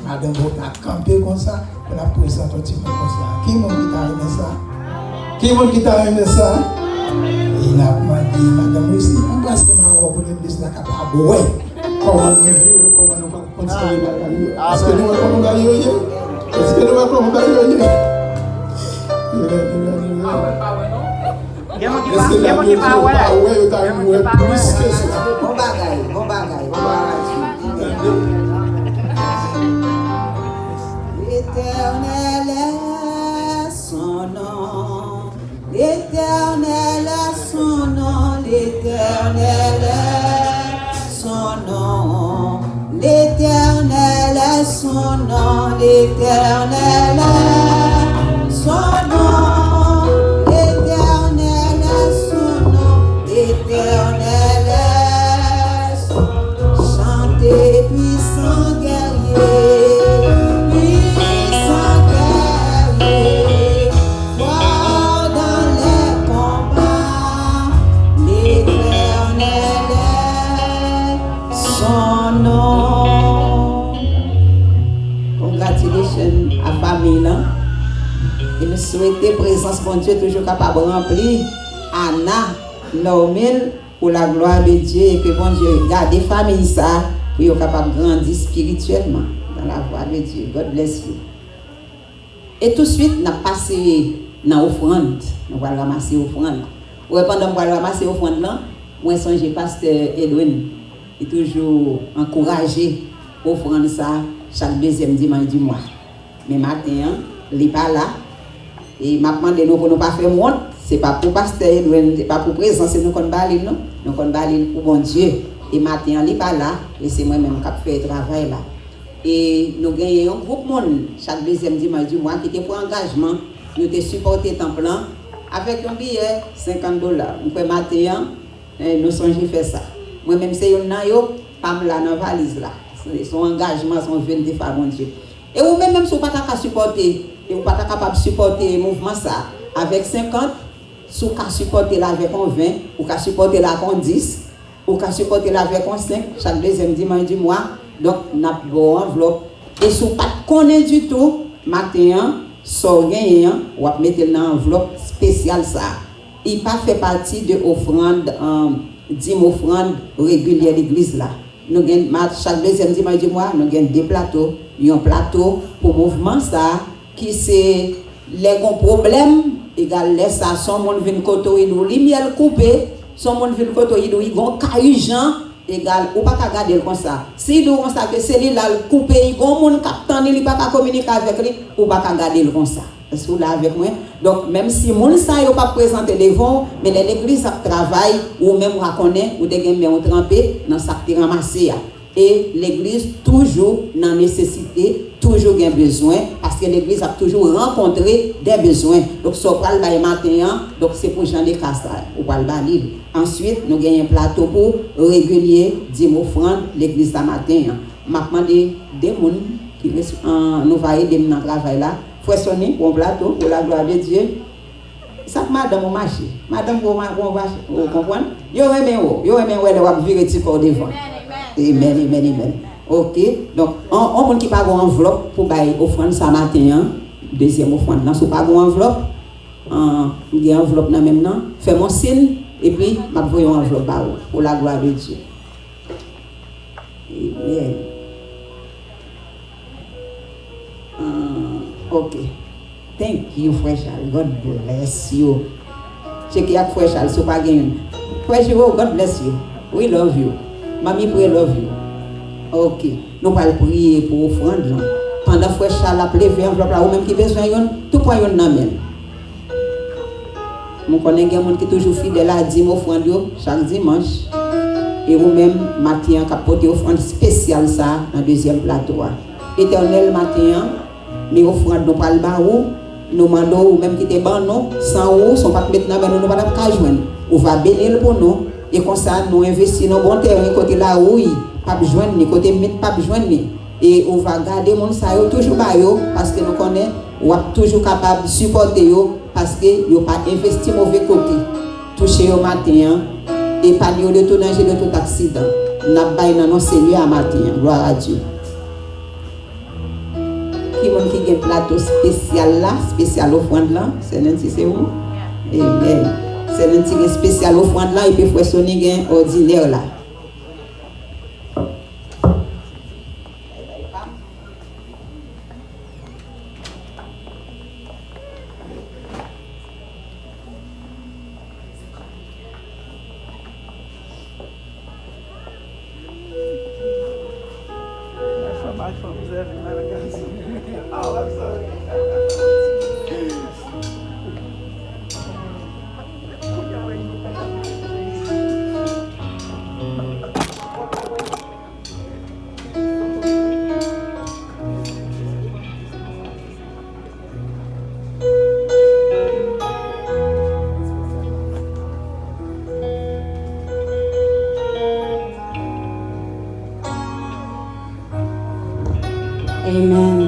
Madame va camper comme ça, on a présenté un petit peu comme ça. Qui t'a aimé ça? Qui t'a aimé ça? Et il a demandé, Madame aussi, embrassez-moi pour l'église là capable. Ouais. Comment nous vivons, comment nous continuer à gagner? Est-ce que nous allons gagner? Est-ce que nous allons gagner? L'Éternel est son nom, l'Éternel est son nom, l'Éternel est son nom, l'Éternel est son nom, l'Éternel est son nom, l'Éternel est son nom, l'Éternel est son nom. Chantez puissant guerrier. À famille là, et nous souhaitons présence mon Dieu toujours capable de remplir Anna, Normel pour la gloire de Dieu et que mon Dieu garde famille ça pour être capable de grandir spirituellement dans la voie de Dieu. God bless you. Et tout de suite, nous avons passé dans l'offrande. Nous allons ramasser l'offrande. Pendant que nous allons ramasser l'offrande là, moi songe pasteur Edwin est toujours encouragé l'offrande ça chaque deuxième dimanche du mois. Mais maintenant, il n'est pas là. Et m'a demandé nous pour ne pas faire monte. Ce n'est pas pour pasteur Edwin, ce n'est pas pour présence, c'est nous qu'on balise, non? Nous qu'on balise pour bon Dieu. Et maintenant, il n'est pas là. Et c'est moi-même qui fais le travail là. Et nous gagnons un groupe monde chaque deuxième dimanche du mois qui était pour engagement. Nous avons supporté temps plein avec un billet $50. Nous pouvons maintenant, nous songeons faire ça. Moi-même, c'est un naïo, pas là dans la valise là. Son engagement, son vœu de faire mon Dieu. Et vous même si vous n'êtes pas capable de supporter, et vous n'êtes pas capable de supporter le mouvement ça avec 50, si vous pouvez supporter là avec 20, vous pouvez supporter là avec 10, vous pouvez supporter là avec 5, chaque deuxième dimanche du mois. Donc, nous avons une bonne enveloppe. Et si vous ne connaissez pas du tout, maintenant, vous mettez dans l'enveloppe spéciale ça. Il n'a pas fait partie de l'offrande, 10 offrandes régulières de l'église là. Nous avons chaque deuxième dimanche du mois, nous avons des plateaux. Il y a un plateau pour le mouvement ça, qui c'est les gros problèmes, égal les ça, son monde vient côté où il miel coupé, son monde vient côté où il vont caillou Jean, égal ou pas qu'à garder comme ça. Si nous constate que c'est lui là coupé, il vont monde captant il pas qu'à communiquer avec lui, ou pas qu'à garder comme ça. Est-ce que vous là avec moi? Donc même si mon ça yo pas présenter devant, mais l'église a travail ou même reconnaît ou des gens trempé dans ça qui ramassé. Et l'église toujours dans nécessité, toujours gain besoin parce que l'église a toujours rencontré des besoins. Donc ça va le matin, donc c'est pour Jean de Cassa ou pas le balil. Ensuite, nous gagnons un plateau pour régulier 10 offrandes l'église à matin. M'a demandé des gens qui nous va aider dans le travail là, faut sonner pour un plateau pour la gloire de Dieu. Ça madame au marché. Madame vous comprendre? Yo aimé ouais le virer petit corps devant. Amen. OK. Donc, on qui pas une enveloppe pour bailler offrande ça matin, deuxième offrande. Là, si pas une enveloppe, il y a une enveloppe dans même temps, fais mon signe et puis m'a voyé une enveloppe pour la gloire de Dieu. Amen. OK. Thank you, Frère Charles. God bless you. C'est qu'il y a Frère Charles, c'est pas gagné. Frère Charles, God bless you. We love you. Mamie, pray love you. Ok. Nous allons prier pour offrande. Pendant que Frère Charles a levé enveloppe là, ou même qui besoin de tout point yon namen. Nous connaissons des gens qui sont toujours fidèles à 10 offrandes chaque dimanche. Et vous-même, matin, qui porté offrande spéciale ça dans le deuxième plateau. Éternel matin, mais offrande nous parlons pas où. Nous demandons ou même qui te ban nous, sans ou, sont pas maintenant, mais nous ne pouvons pas joindre. On va bénir pour nous. Et comme ça, nous investissons dans bon terrain, côté là où il pas besoin ni côté mit pas besoin ni. Et on va garder mon ça toujours bas parce que nous connaissons, on est toujours capable de supporter yo parce que yo pas investi mauvais côté. Toucher au matin et pas de tout danger de tout accident. N'a pas dans nos Seigneur à matin. Gloire à Dieu. plateau spécial là, spécial offrande là, c'est où? Amen. C'est un spécial offrande là, et puis il faut sonner ordinaire là. Amen.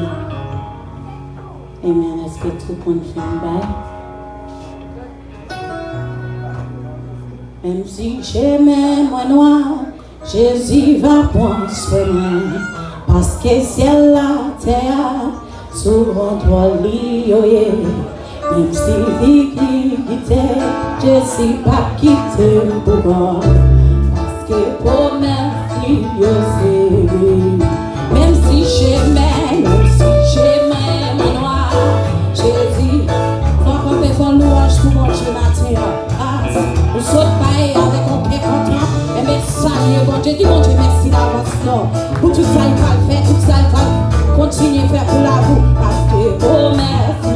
Amen. Est-ce que tout le monde fait un bail? Même si j'aimais moi noir, Jésus va prendre soin de moi. Parce que c'est la terre, souvent toi lié. Même si il quittait, Jésus pas quitter pour moi. Parce que pour merci, même si j'aimais mon noir, Jésus, faut qu'on fait un louange pour mon Dieu matin. Nous sommes pas avec un pied content, mais message, bon Dieu, dis mon Dieu, merci d'avance, non. Pour tout ça, il va le faire, tout ça, il va continuer à faire pour la boue. Parce que, oh merci,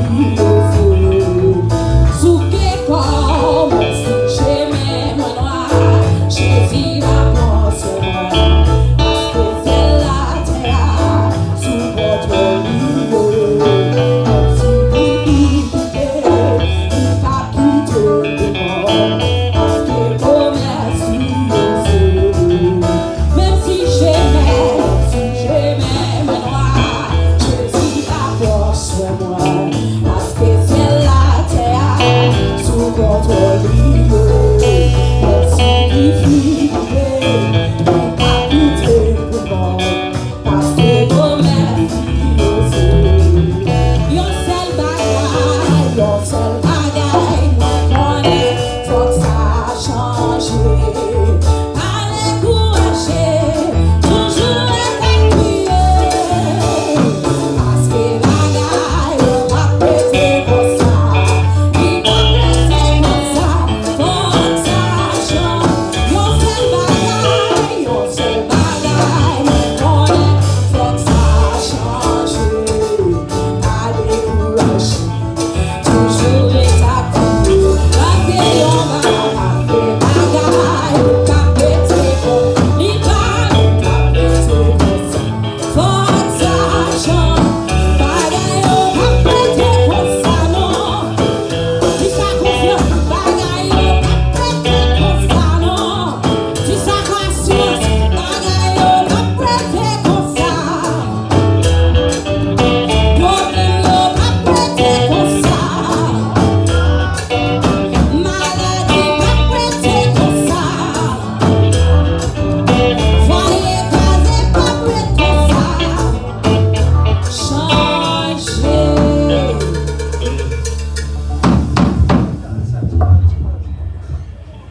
sous quel corps, même si j'aimais mon noir, Jésus va prendre sur moi.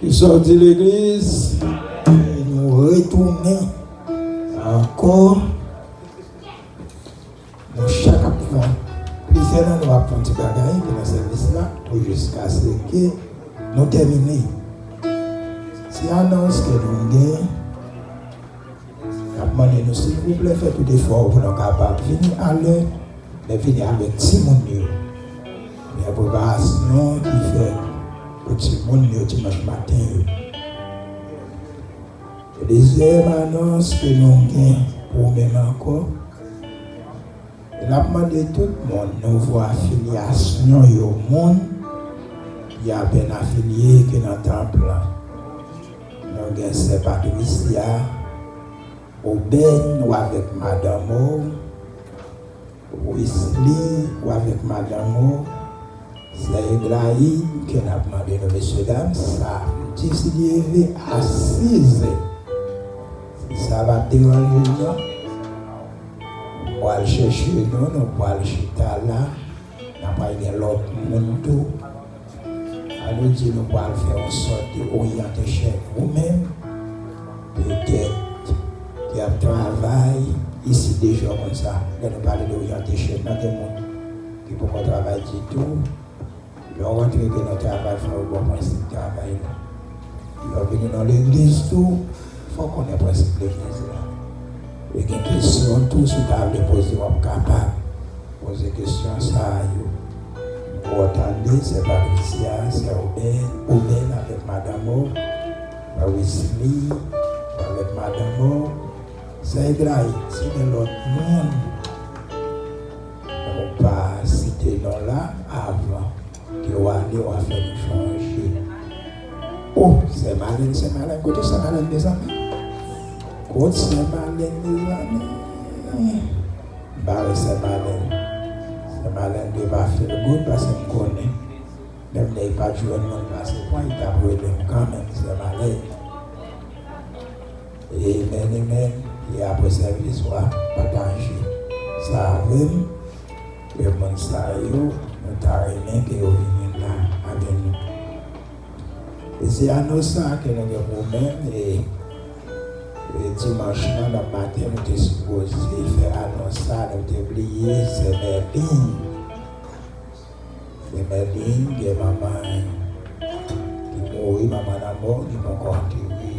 Sorti l'église, et nous retournons encore. Nous chaque fois, plusieurs nous avons pris un petit bagage pour le service là, jusqu'à ce que nous terminions. C'est annonce que nous gagnons. Demandez-nous s'il vous plaît, faites tout effort pour nous capables de venir à l'heure, mais venir avec tout le monde. La préparation qui fait. Petit monde dimanche matin. La deuxième annonce que nous avons pour même encore. Il a demandé tout le monde, nous voyons affiliation au monde. Il y a bien affilié qui est dans le temple. Nous avons Saint Patricia, Aubin ou avec Madame O, Wesley ou avec Madame O. C'est Ibrahim qui a demandé nos messieurs dames, ça décidé à 6 heures. Ça va déranger nous. On va chercher nous, on va chercher là, on va aller l'autre monde. Alors, Dieu nous va faire en sorte d'orienter chez vous-même. Peut-être qu'il y a un travail ici déjà comme ça. Quand nous parlons d'orienter chez nous, des gens qui peuvent travailler du tout. Ils ont rentré dans notre travail, il faut avoir un principe de travail. Ils ont venu dans l'église, tout. Il faut qu'on ait un principe de l'église. Et il y a des questions, tout ce que vous poser, on est capable de poser des questions, ça. Vous entendez, c'est Patricia, c'est Aubin avec Madame Wesley, avec Madame c'est Ibrahim, c'est de l'autre monde. On va pas citer nom là avant qu'on va faire changer. Oh, c'est malin, côté c'est malin mes amis. Côté c'est malin mes amis. Bah, c'est malin. C'est malin de pas faire le goût parce qu'on connaît. Même les pas jouer le monde parce qu'il t'a brûlé quand même, c'est malin. Amen. Et après service, on va partager ça même. Le monde ça, nous t'arrêtons que vous venez là avec nous. Et c'est à nous ça que nous avons nous-mêmes. Et dimanche, dans le matin, nous sommes supposés faire annoncer ça, nous avons oublié, c'est Merlin. C'est Merlin, qui est maman qui mourit, maman d'abord, qui m'a encore enterré.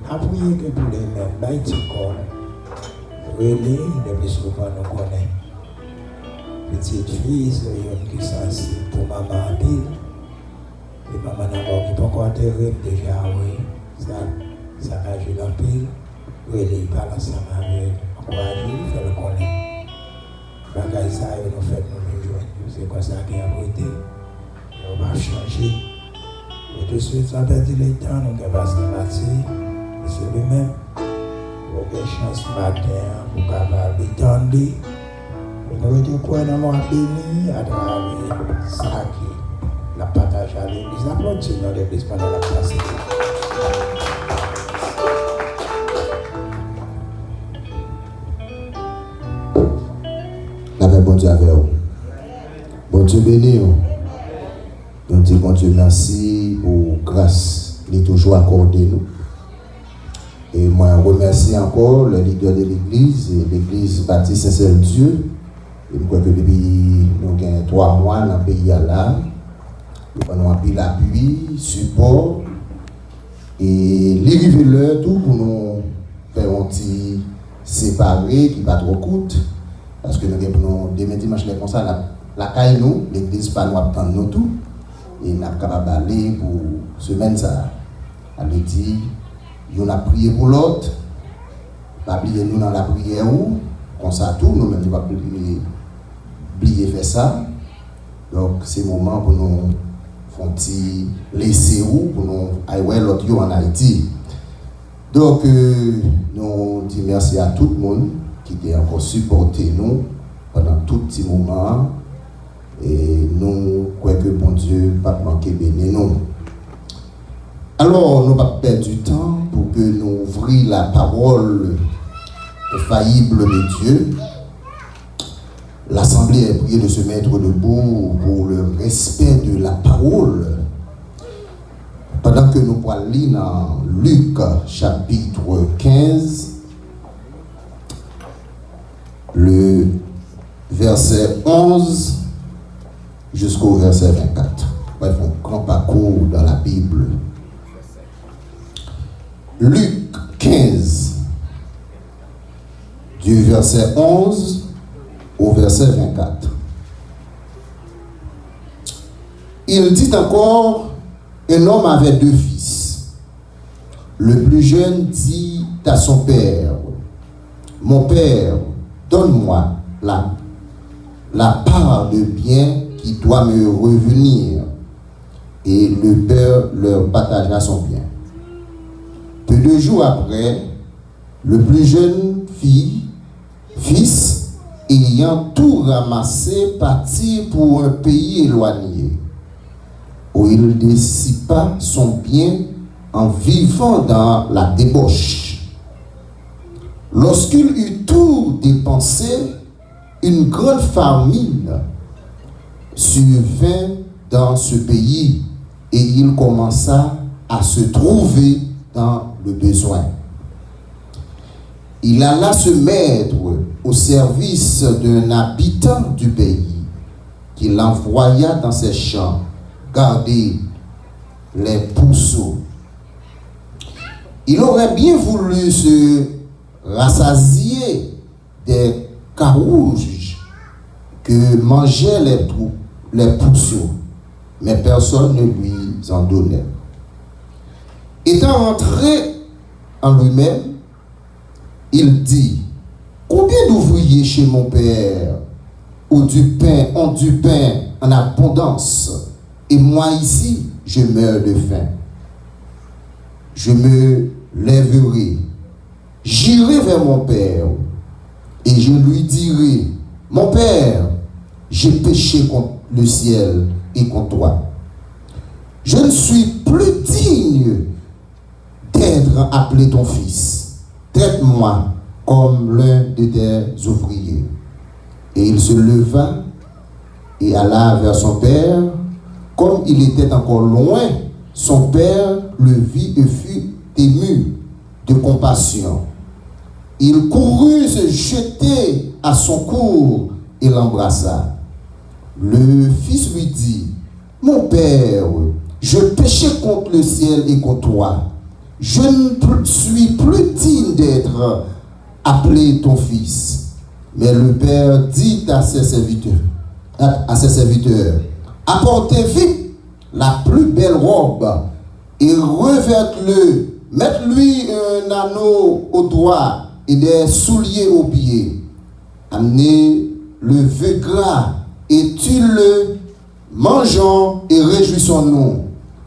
Après que tous les mêmes, là, ils se connaissent. Relais, le plus souvent, nous connaissons. Petite fille, c'est une qui est sensible pour maman en pile. Et maman d'abord, qui peut encore enterrer, déjà, oui. Ça va jouer en pile. Relais, il parle ensemble avec encourager, il fait le connaître. Bagay ça, il nous fait nous rejoindre. C'est comme ça qu'il y a été. On va changer. Et tout de suite, ça va dire les temps, nous avons passé là-dessus. C'est lui-même. Pour que chance matin, pour capable d'étendre. Et nous avons quoi dans mon béni à travers ça qui la partage à l'église. Applaudissez dans l'église pendant la classe. Bon Dieu avec vous. Bon Dieu béni. Nous disons bon Dieu merci pour grâce. Il est toujours accordé nous. Et moi, je remercie encore le leader de l'église, l'église baptiste Saint-Seul-Dieu. Et je crois que depuis 3 mois dans le pays là, nous avons appris l'appui, support. Et les rivières, tout pour nous faire un petit séparé qui ne va pas trop coûte. Parce que nous avons demain dimanche comme ça, la caille nous, l'église pas nous attendre nous tout. Et nous sommes capables d'aller pour semaine ça. Elle dit, on a prié pour l'autre, pas oublier nous dans la prière ou, comme ça tout, nous-mêmes nous ne pas oublier faire ça. Donc c'est le moment pour nous faire un petit laisser où, pour nous aller l'autre en Haïti. Donc nous disons merci à tout le monde qui a encore supporté nous pendant tout petit moment. Et nous croyons que bon Dieu ne va pas manquer bénir nous. Alors, nous ne pas perdre du temps pour que nous ouvrions la parole infaillible de Dieu. L'Assemblée est priée de se mettre debout pour le respect de la parole. Pendant que nous pourrons lire dans Luc chapitre 15, le verset 11 jusqu'au verset 24. Bref, un grand parcours dans la Bible. Luc 15, du verset 11 au verset 24. Il dit encore, un homme avait 2 fils. Le plus jeune dit à son père, mon père, donne-moi la part de bien qui doit me revenir. Et le père leur partagea son bien. Peu de jours après, le plus jeune fils, ayant tout ramassé, partit pour un pays éloigné, où il dissipa son bien en vivant dans la débauche. Lorsqu'il eut tout dépensé, une grande famine survint dans ce pays et il commença à se trouver dans le besoin. Il alla se mettre au service d'un habitant du pays qui l'envoya dans ses champs garder les pourceaux. Il aurait bien voulu se rassasier des carouges que mangeaient les pourceaux, mais personne ne lui en donnait. Étant rentré en lui-même, il dit: combien d'ouvriers chez mon père ont du pain en abondance, et moi ici, je meurs de faim. Je me lèverai, j'irai vers mon père, et je lui dirai: mon père, j'ai péché contre le ciel et contre toi. Je ne suis plus digne d'être appelé ton fils. Traite-moi comme l'un de tes ouvriers. Et il se leva et alla vers son père. Comme il était encore loin, son père le vit et fut ému de compassion. Il courut se jeter à son cou et l'embrassa. Le fils lui dit: mon père, je péchais contre le ciel et contre toi. Je ne suis plus digne d'être appelé ton fils. Mais le père dit à ses serviteurs, apportez vite la plus belle robe et revêtez-le. Mettez-lui un anneau au doigt et des souliers aux pieds. Amenez le vœu gras et tue-le. Mangeons et réjouissons-nous.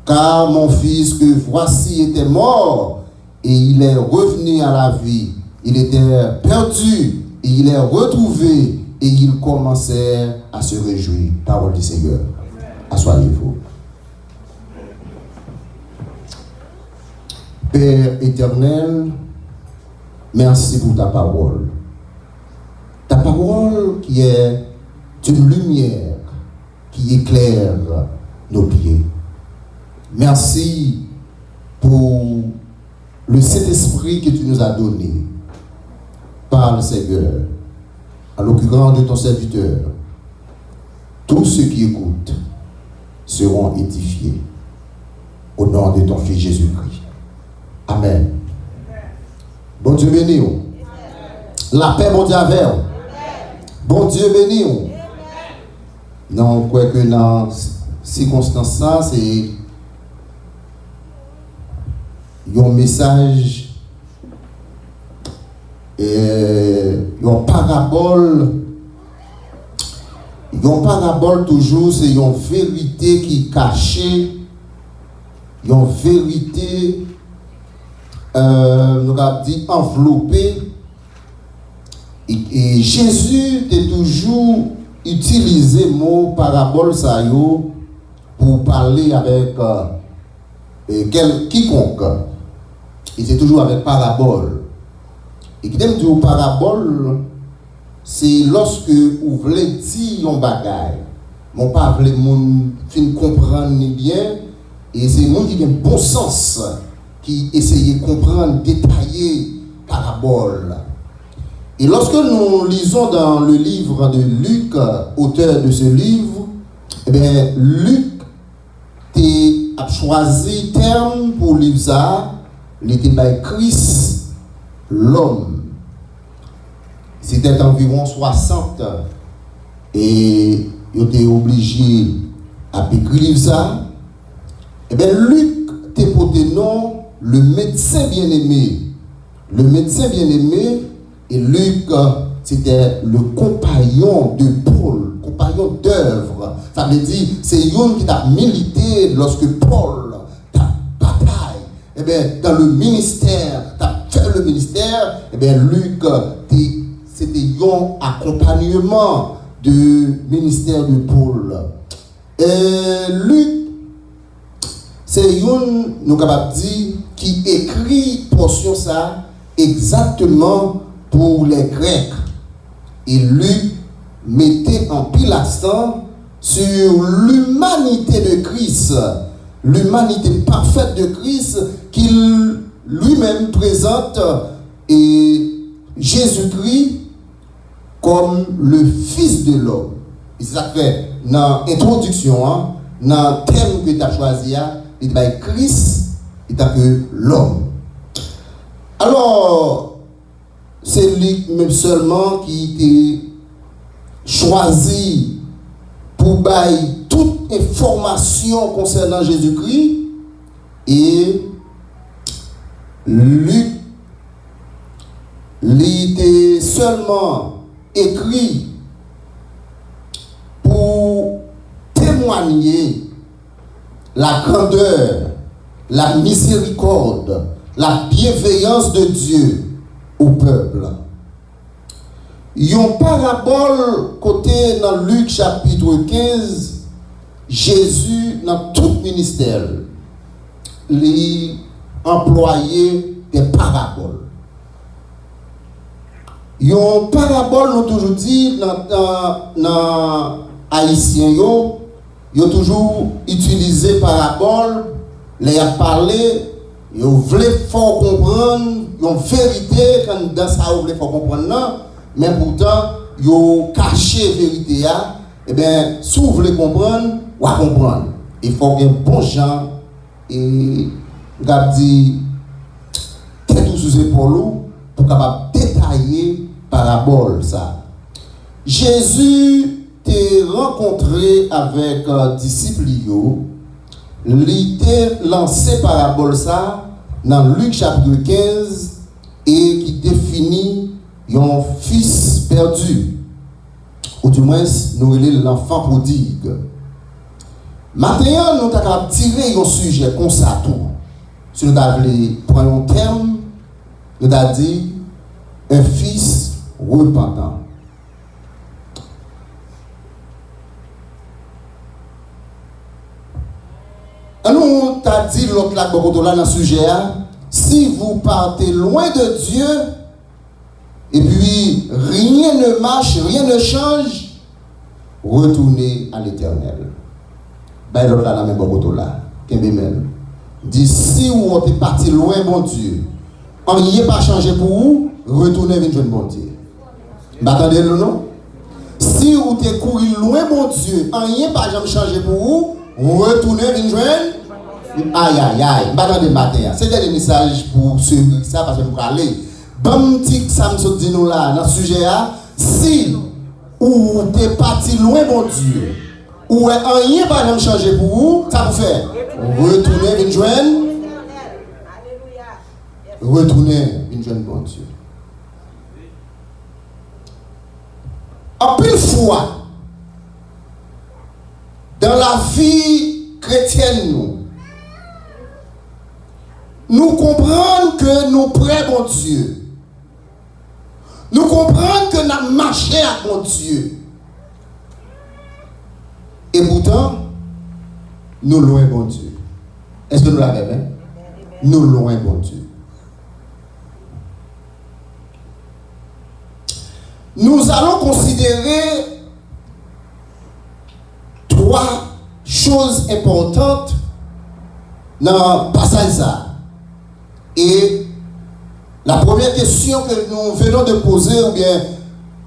Car mon fils que voici était mort et il est revenu à la vie. Il était perdu et il est retrouvé et il commençait à se réjouir. Parole du Seigneur. Asseyez-vous. Père éternel, merci pour ta parole. Ta parole qui est une lumière qui éclaire nos pieds. Merci pour le Saint-Esprit que tu nous as donné. Parle, Seigneur, à l'occurrence de ton serviteur. Tous ceux qui écoutent seront édifiés au nom de ton Fils Jésus-Christ. Amen. Bon Dieu béni. La paix, bon Dieu avec vous. Bon Dieu béni. Non, quoi que dans ces circonstances, c'est un message, une parabole toujours, c'est une vérité qui est cachée, une vérité, nous avons dit enveloppée. Et Jésus a toujours utilisé le mot parabole ça pour parler avec quiconque. Et c'est toujours avec parabole. Et qui aime dire parabole, c'est lorsque vous voulez dire un bagage. Mon pas voulez moun fin comprendre ni bien, et c'est monde qui a un bon sens qui essaye de comprendre, détailler parabole. Et lorsque nous lisons dans le livre de Luc, auteur de ce livre, eh bien, Luc a choisi terme pour livre ça, il était by Christ, l'homme. C'était environ 60 et il était obligé à écrire ça. Eh bien, Luc t'a porté nom le médecin bien-aimé. Le médecin bien-aimé. Et Luc, c'était le compagnon de Paul, compagnon d'œuvre. Ça veut dire, c'est lui qui a milité lorsque Paul a bataille. Eh bien, dans le ministère, a fait le ministère, eh bien, Luc, c'était un accompagnement du ministère de Paul. Et Luc, c'est un, nous capable de dire, qui écrit portion ça exactement pour les Grecs. Et Luc mettait en pile l'accent sur l'humanité de Christ, l'humanité parfaite de Christ qu'il lui-même présente et Jésus-Christ comme le Fils de l'homme. Et c'est ça que fait dans l'introduction, dans le thème que tu as choisi, il dit Christ est que l'homme. Alors, c'est lui même seulement qui était choisi pour bailler toute information concernant Jésus-Christ. Et Luc, il était seulement écrit pour témoigner la grandeur, la miséricorde, la bienveillance de Dieu au peuple. Une parabole côté dans Luc chapitre 15, Jésus dans tout ministère, il employait des paraboles. Une parabole, nous toujours dit dans haïtien, ils ont toujours utilisé parabole, les a parlé, ils voulaient fort comprendre, ils ont vérité quand dans ça ils voulaient fort comprendre, non, mais pourtant ils ont caché vérité. Eh bien, si vous voulez comprendre, vous allez comprendre. Il faut bien bon gens et dit tête sous épaule pour capable détailler parabole ça. Jésus t'est rencontré avec un disciple, il t'a lancé parabole ça dans Luc chapitre 15 et qui définit un fils perdu, ou du moins nous relève l'enfant prodigue. Maintenant nous avons tiré un sujet comme ça tout. Si nous avons prendre un terme, nous avons dit un fils repentant. Nous t'as dit l'autre là dans le sujet, si vous partez loin de Dieu, et puis rien ne marche, rien ne change, retournez à l'Éternel. Ben l'autre là, la même bokoto là, dit si vous êtes parti loin, bon Dieu, rien pas changé pour vous, retournez vers bon Dieu. M'attendez le non? Si vous êtes couru loin, bon Dieu, rien pas changé pour vous, retournez vers aïe aïe aïe, m'attendez matin. C'était le message pour ceux qui savent parce que nous aller. Bon petit ça me dit nous là dans ce sujet là, si ou t'es parti loin bon Dieu, ou rien pas jamais changer pour vous, ça vous fait retourner une joindre. Retourner une joindre bon Dieu. En pile fois dans la vie chrétienne nous comprenons que nous prêts bon Dieu. Nous comprenons que nous avons marché avec mon Dieu. Et pourtant, nous loin bon Dieu. Est-ce que nous l'avons bien? Nous loin bon Dieu. Nous allons considérer trois choses importantes dans le passage. Et la première question que nous venons de poser, ou bien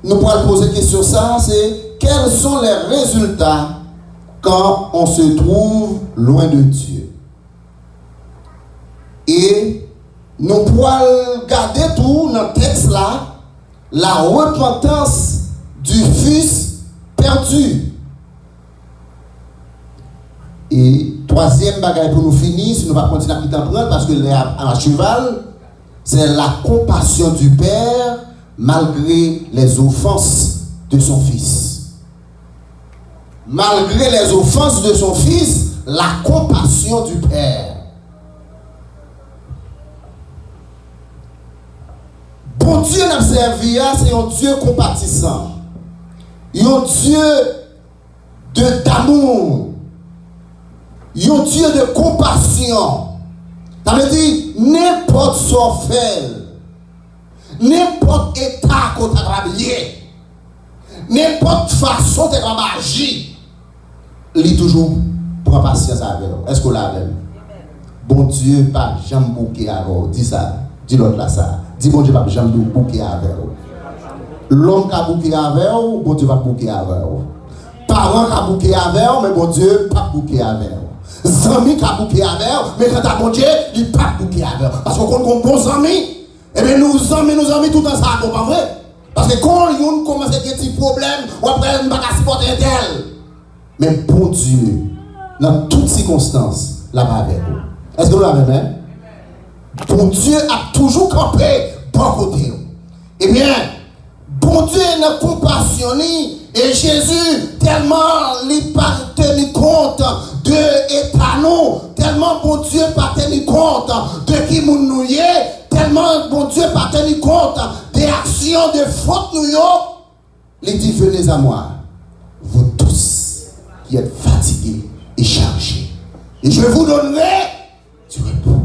nous pourrons poser question ça, c'est quels sont les résultats quand on se trouve loin de Dieu? Et nous pourrons garder tout dans le texte là, la repentance du fils perdu. Et troisième bagaille pour nous finir, si nous ne va pas continuer à prendre parce que les à cheval, c'est la compassion du Père malgré les offenses de son fils. Malgré les offenses de son fils, la compassion du Père. Bon Dieu n'a servi, c'est un Dieu compatissant. Un Dieu d'amour. Un Dieu de compassion. Ça veut dire n'importe ce fait, n'importe état qu'on t'a travaillé, n'importe façon que tu as agi, il toujours prend patience avec vous. Est-ce que vous l'avez? Bon Dieu, pas jamais bouquet avec vous. Dis ça. Dis l'autre là ça. Dis bon Dieu, pas jamais bouquet avec vous. L'homme qui a bouquet avec vous, bon Dieu va bouquer avec vous. Parents qui a bouquet avec vous, mais bon Dieu, pas bouquer avec vous. Amis qui a bouquet avec vous, mais quand bon Dieu, il pas bouquer avec vous. Parce qu'on compte bons amis, et bien nous amis tout dans ça, pas vrai? Parce que quand on commence à avoir des problèmes, on va prendre un supporter tel. Mais bon Dieu, dans toutes circonstances, là-bas avec vous. Est-ce que vous l'avez même? Bon Dieu a toujours campé bon côté. Eh bien, bon Dieu n'a compassionné et Jésus, tellement il n'a pas tenu compte de l'état, tellement bon Dieu n'a pas tenu compte de qui nous y est, tellement bon Dieu n'a pas tenu compte des actions, des fautes nous y est. Il dit, venez à moi, vous tous qui êtes fatigués et chargés, et je vous donnerai du repos.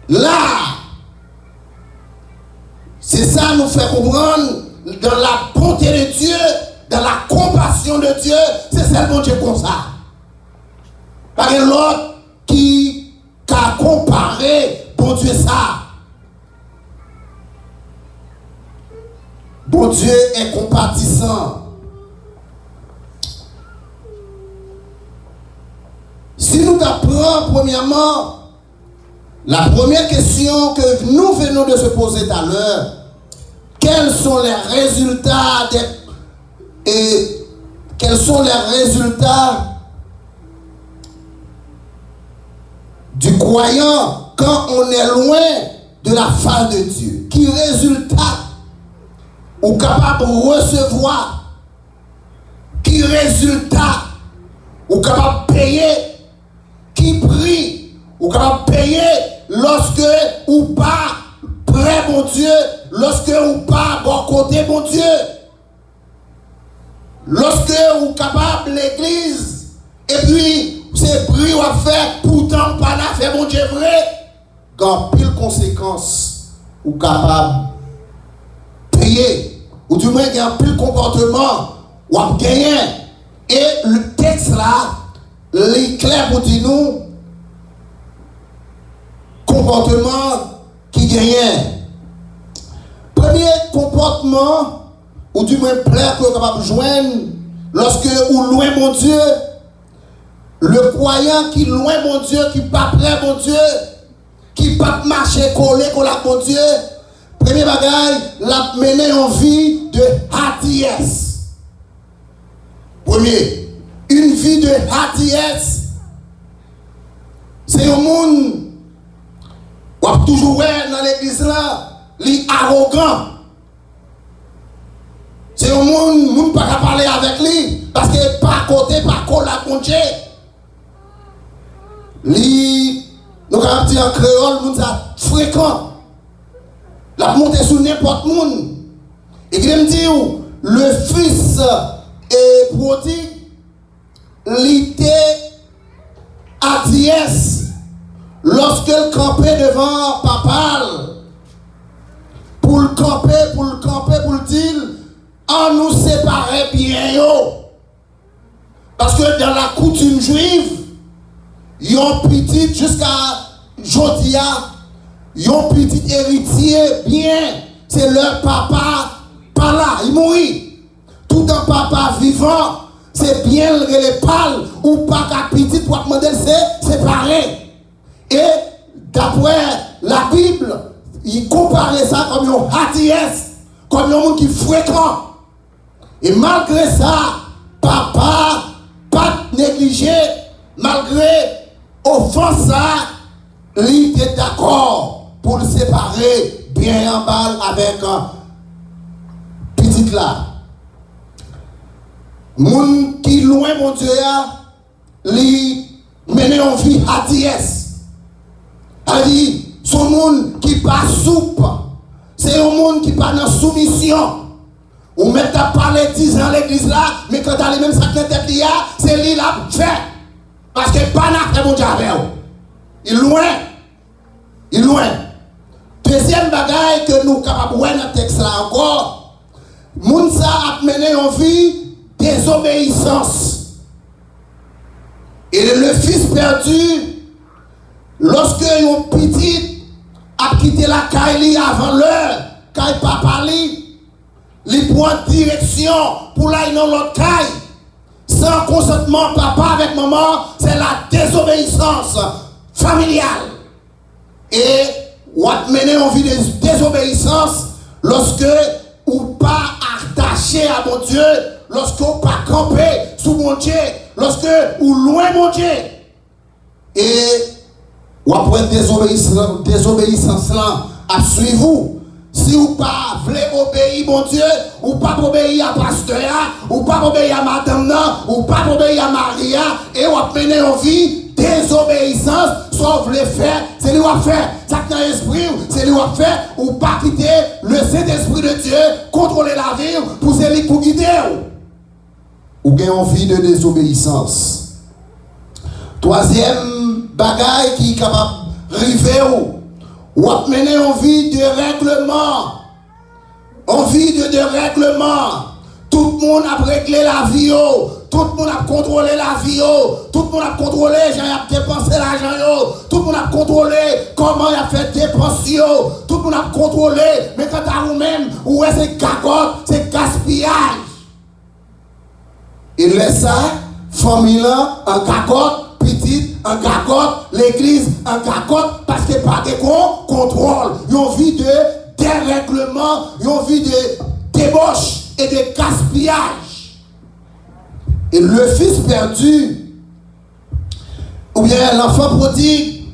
Là, c'est ça nous fait comprendre dans la bonté de Dieu, dans la compassion de Dieu, c'est celle bon Dieu comme ça. Par l'autre qui a comparé bon Dieu ça. Bon Dieu est compatissant. Si nous apprenons premièrement, la première question que nous venons de se poser tout à l'heure, quels sont les résultats du croyant quand on est loin de la face de Dieu? Qui résultat ou capable de recevoir? Qui résultat ou capable de payer? Qui prie ou capable de payer lorsque ou pas près mon Dieu, lorsque ou pas bon côté mon Dieu, lorsque ou capable l'église et puis c'est prix ou à faire pourtant pas la fait mon Dieu vrai, quand pile conséquence ou capable payer ou du moins il y a pile comportement ou à gagner. Et le texte là les clair pour dire nous comportement qui gagne. Premier comportement, ou du moins plaire que vous êtes capable de joindre, lorsque ou loin mon Dieu, le croyant qui loin mon Dieu, qui pas près mon Dieu, qui pas marcher collé con la mon Dieu, premier bagage, l'a mené en vie de hardiesse. Premier, une vie de hardiesse, c'est un monde ou toujours dans l'église là, li arrogant. C'est un monde pas qu'à parler avec lui parce que pas côté pas la conche. Li nous avons dit en créole monde ça fréquent. La monter sur n'importe monde. Et il me dit le fils est prodigue, il était hardiesse. Lorsqu'elle campait devant papa, pour le camper, pour le dire, on nous séparait bien yo. Parce que dans la coutume juive, yon petit jusqu'à Jodia, yon petit héritier bien, c'est leur papa pas là, il mourit. Tout un papa vivant, c'est bien les pâles ou pas qu'à petit pour demander c'est séparé. Et d'après la Bible, il comparait ça comme une hardiesse, comme un monde qui est fréquent. Et malgré ça, papa, pas négligé, malgré offense, il était d'accord pour le séparer bien en balle avec un petit là. Moun qui loin mon Dieu, lui mener en vie hardiesse. C'est-à-dire, son monde qui pas soupe, c'est un monde qui pas dans soumission. Ou même t'as parlé 10 ans à l'église là, mais quand t'as les mêmes sacs de tête là, c'est lui là fait. Parce que pas n'a fait mon Dieu avec vous. Il loin. Deuxième Deuxième bagaille que nous sommes capables de voir dans le texte là encore, Mounsa a mené en vie désobéissance. Et le fils perdu, lorsque un petit a quitté la caille avant l'heure, quand papa il prend direction pour aller dans l'autre caille, sans consentement papa avec maman, c'est la désobéissance familiale. Et ou a mené en vie de désobéissance lorsque ou pas attaché à mon Dieu, lorsque ou pas campé sous mon Dieu, lorsque ou loin mon Dieu. Et ou après désobéissance là à suivre vous. Si vous pas voulez obéir mon Dieu, ou pas obéir à pasteur, ou pas obéir à madame, ou pas obéir à Maria, et vous mené en vie désobéissance, sauf le faire, c'est lui qui faire. Ça qui dans l'esprit, c'est lui qui faire, ou pas quitter le Saint-Esprit de Dieu, contrôler la vie, pour c'est lui pour guider. Ou gagne envie de désobéissance. Troisième bagaille qui est capable de river ou à mener en vie de règlement. En vie de règlement. Tout le monde a réglé la vie. Tout le monde a contrôlé la vie. Tout le monde a contrôlé, j'ai dépensé l'argent. Tout le monde a contrôlé comment il a fait dépenser. Tout le monde a contrôlé. Mais quand à vous-même, où est-ce que c'est cagotte, c'est gaspillage. Il laisse ça, famille là, en cagotte. Petite, en gagotte, l'église, en gagotte, parce que pas de contrôle. Ils ont envie de dérèglement, ils ont envie de débauche et de gaspillage. Et le fils perdu, ou bien l'enfant prodigue,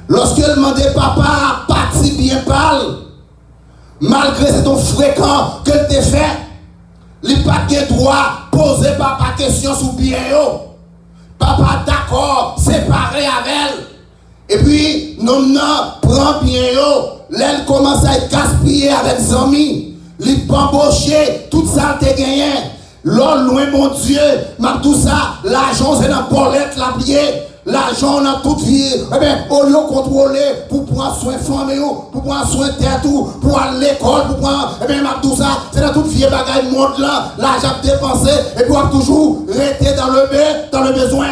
lorsqu'il demandait papa, parti bien parle, malgré cet ton fréquent que tu fait, il n'a pas de droit poser papa question sur bien. Papa d'accord, séparé avec elle. Et puis, non, prend bien l'aile commence à être gaspillée avec ses amis. Il bamboché, tout ça te gagné. L'or loin mon Dieu, mais tout ça, l'argent c'est dans bolette la pliée. L'argent on a toute vie. Eh bien, au lieu de contrôler pour prendre soin de famille, pour prendre soin de tête, pour aller à l'école, pour prendre. Eh bien, tout ça, c'est dans toute vie bagaille monde là. L'argent dépensé et pour toujours rester dans le besoin.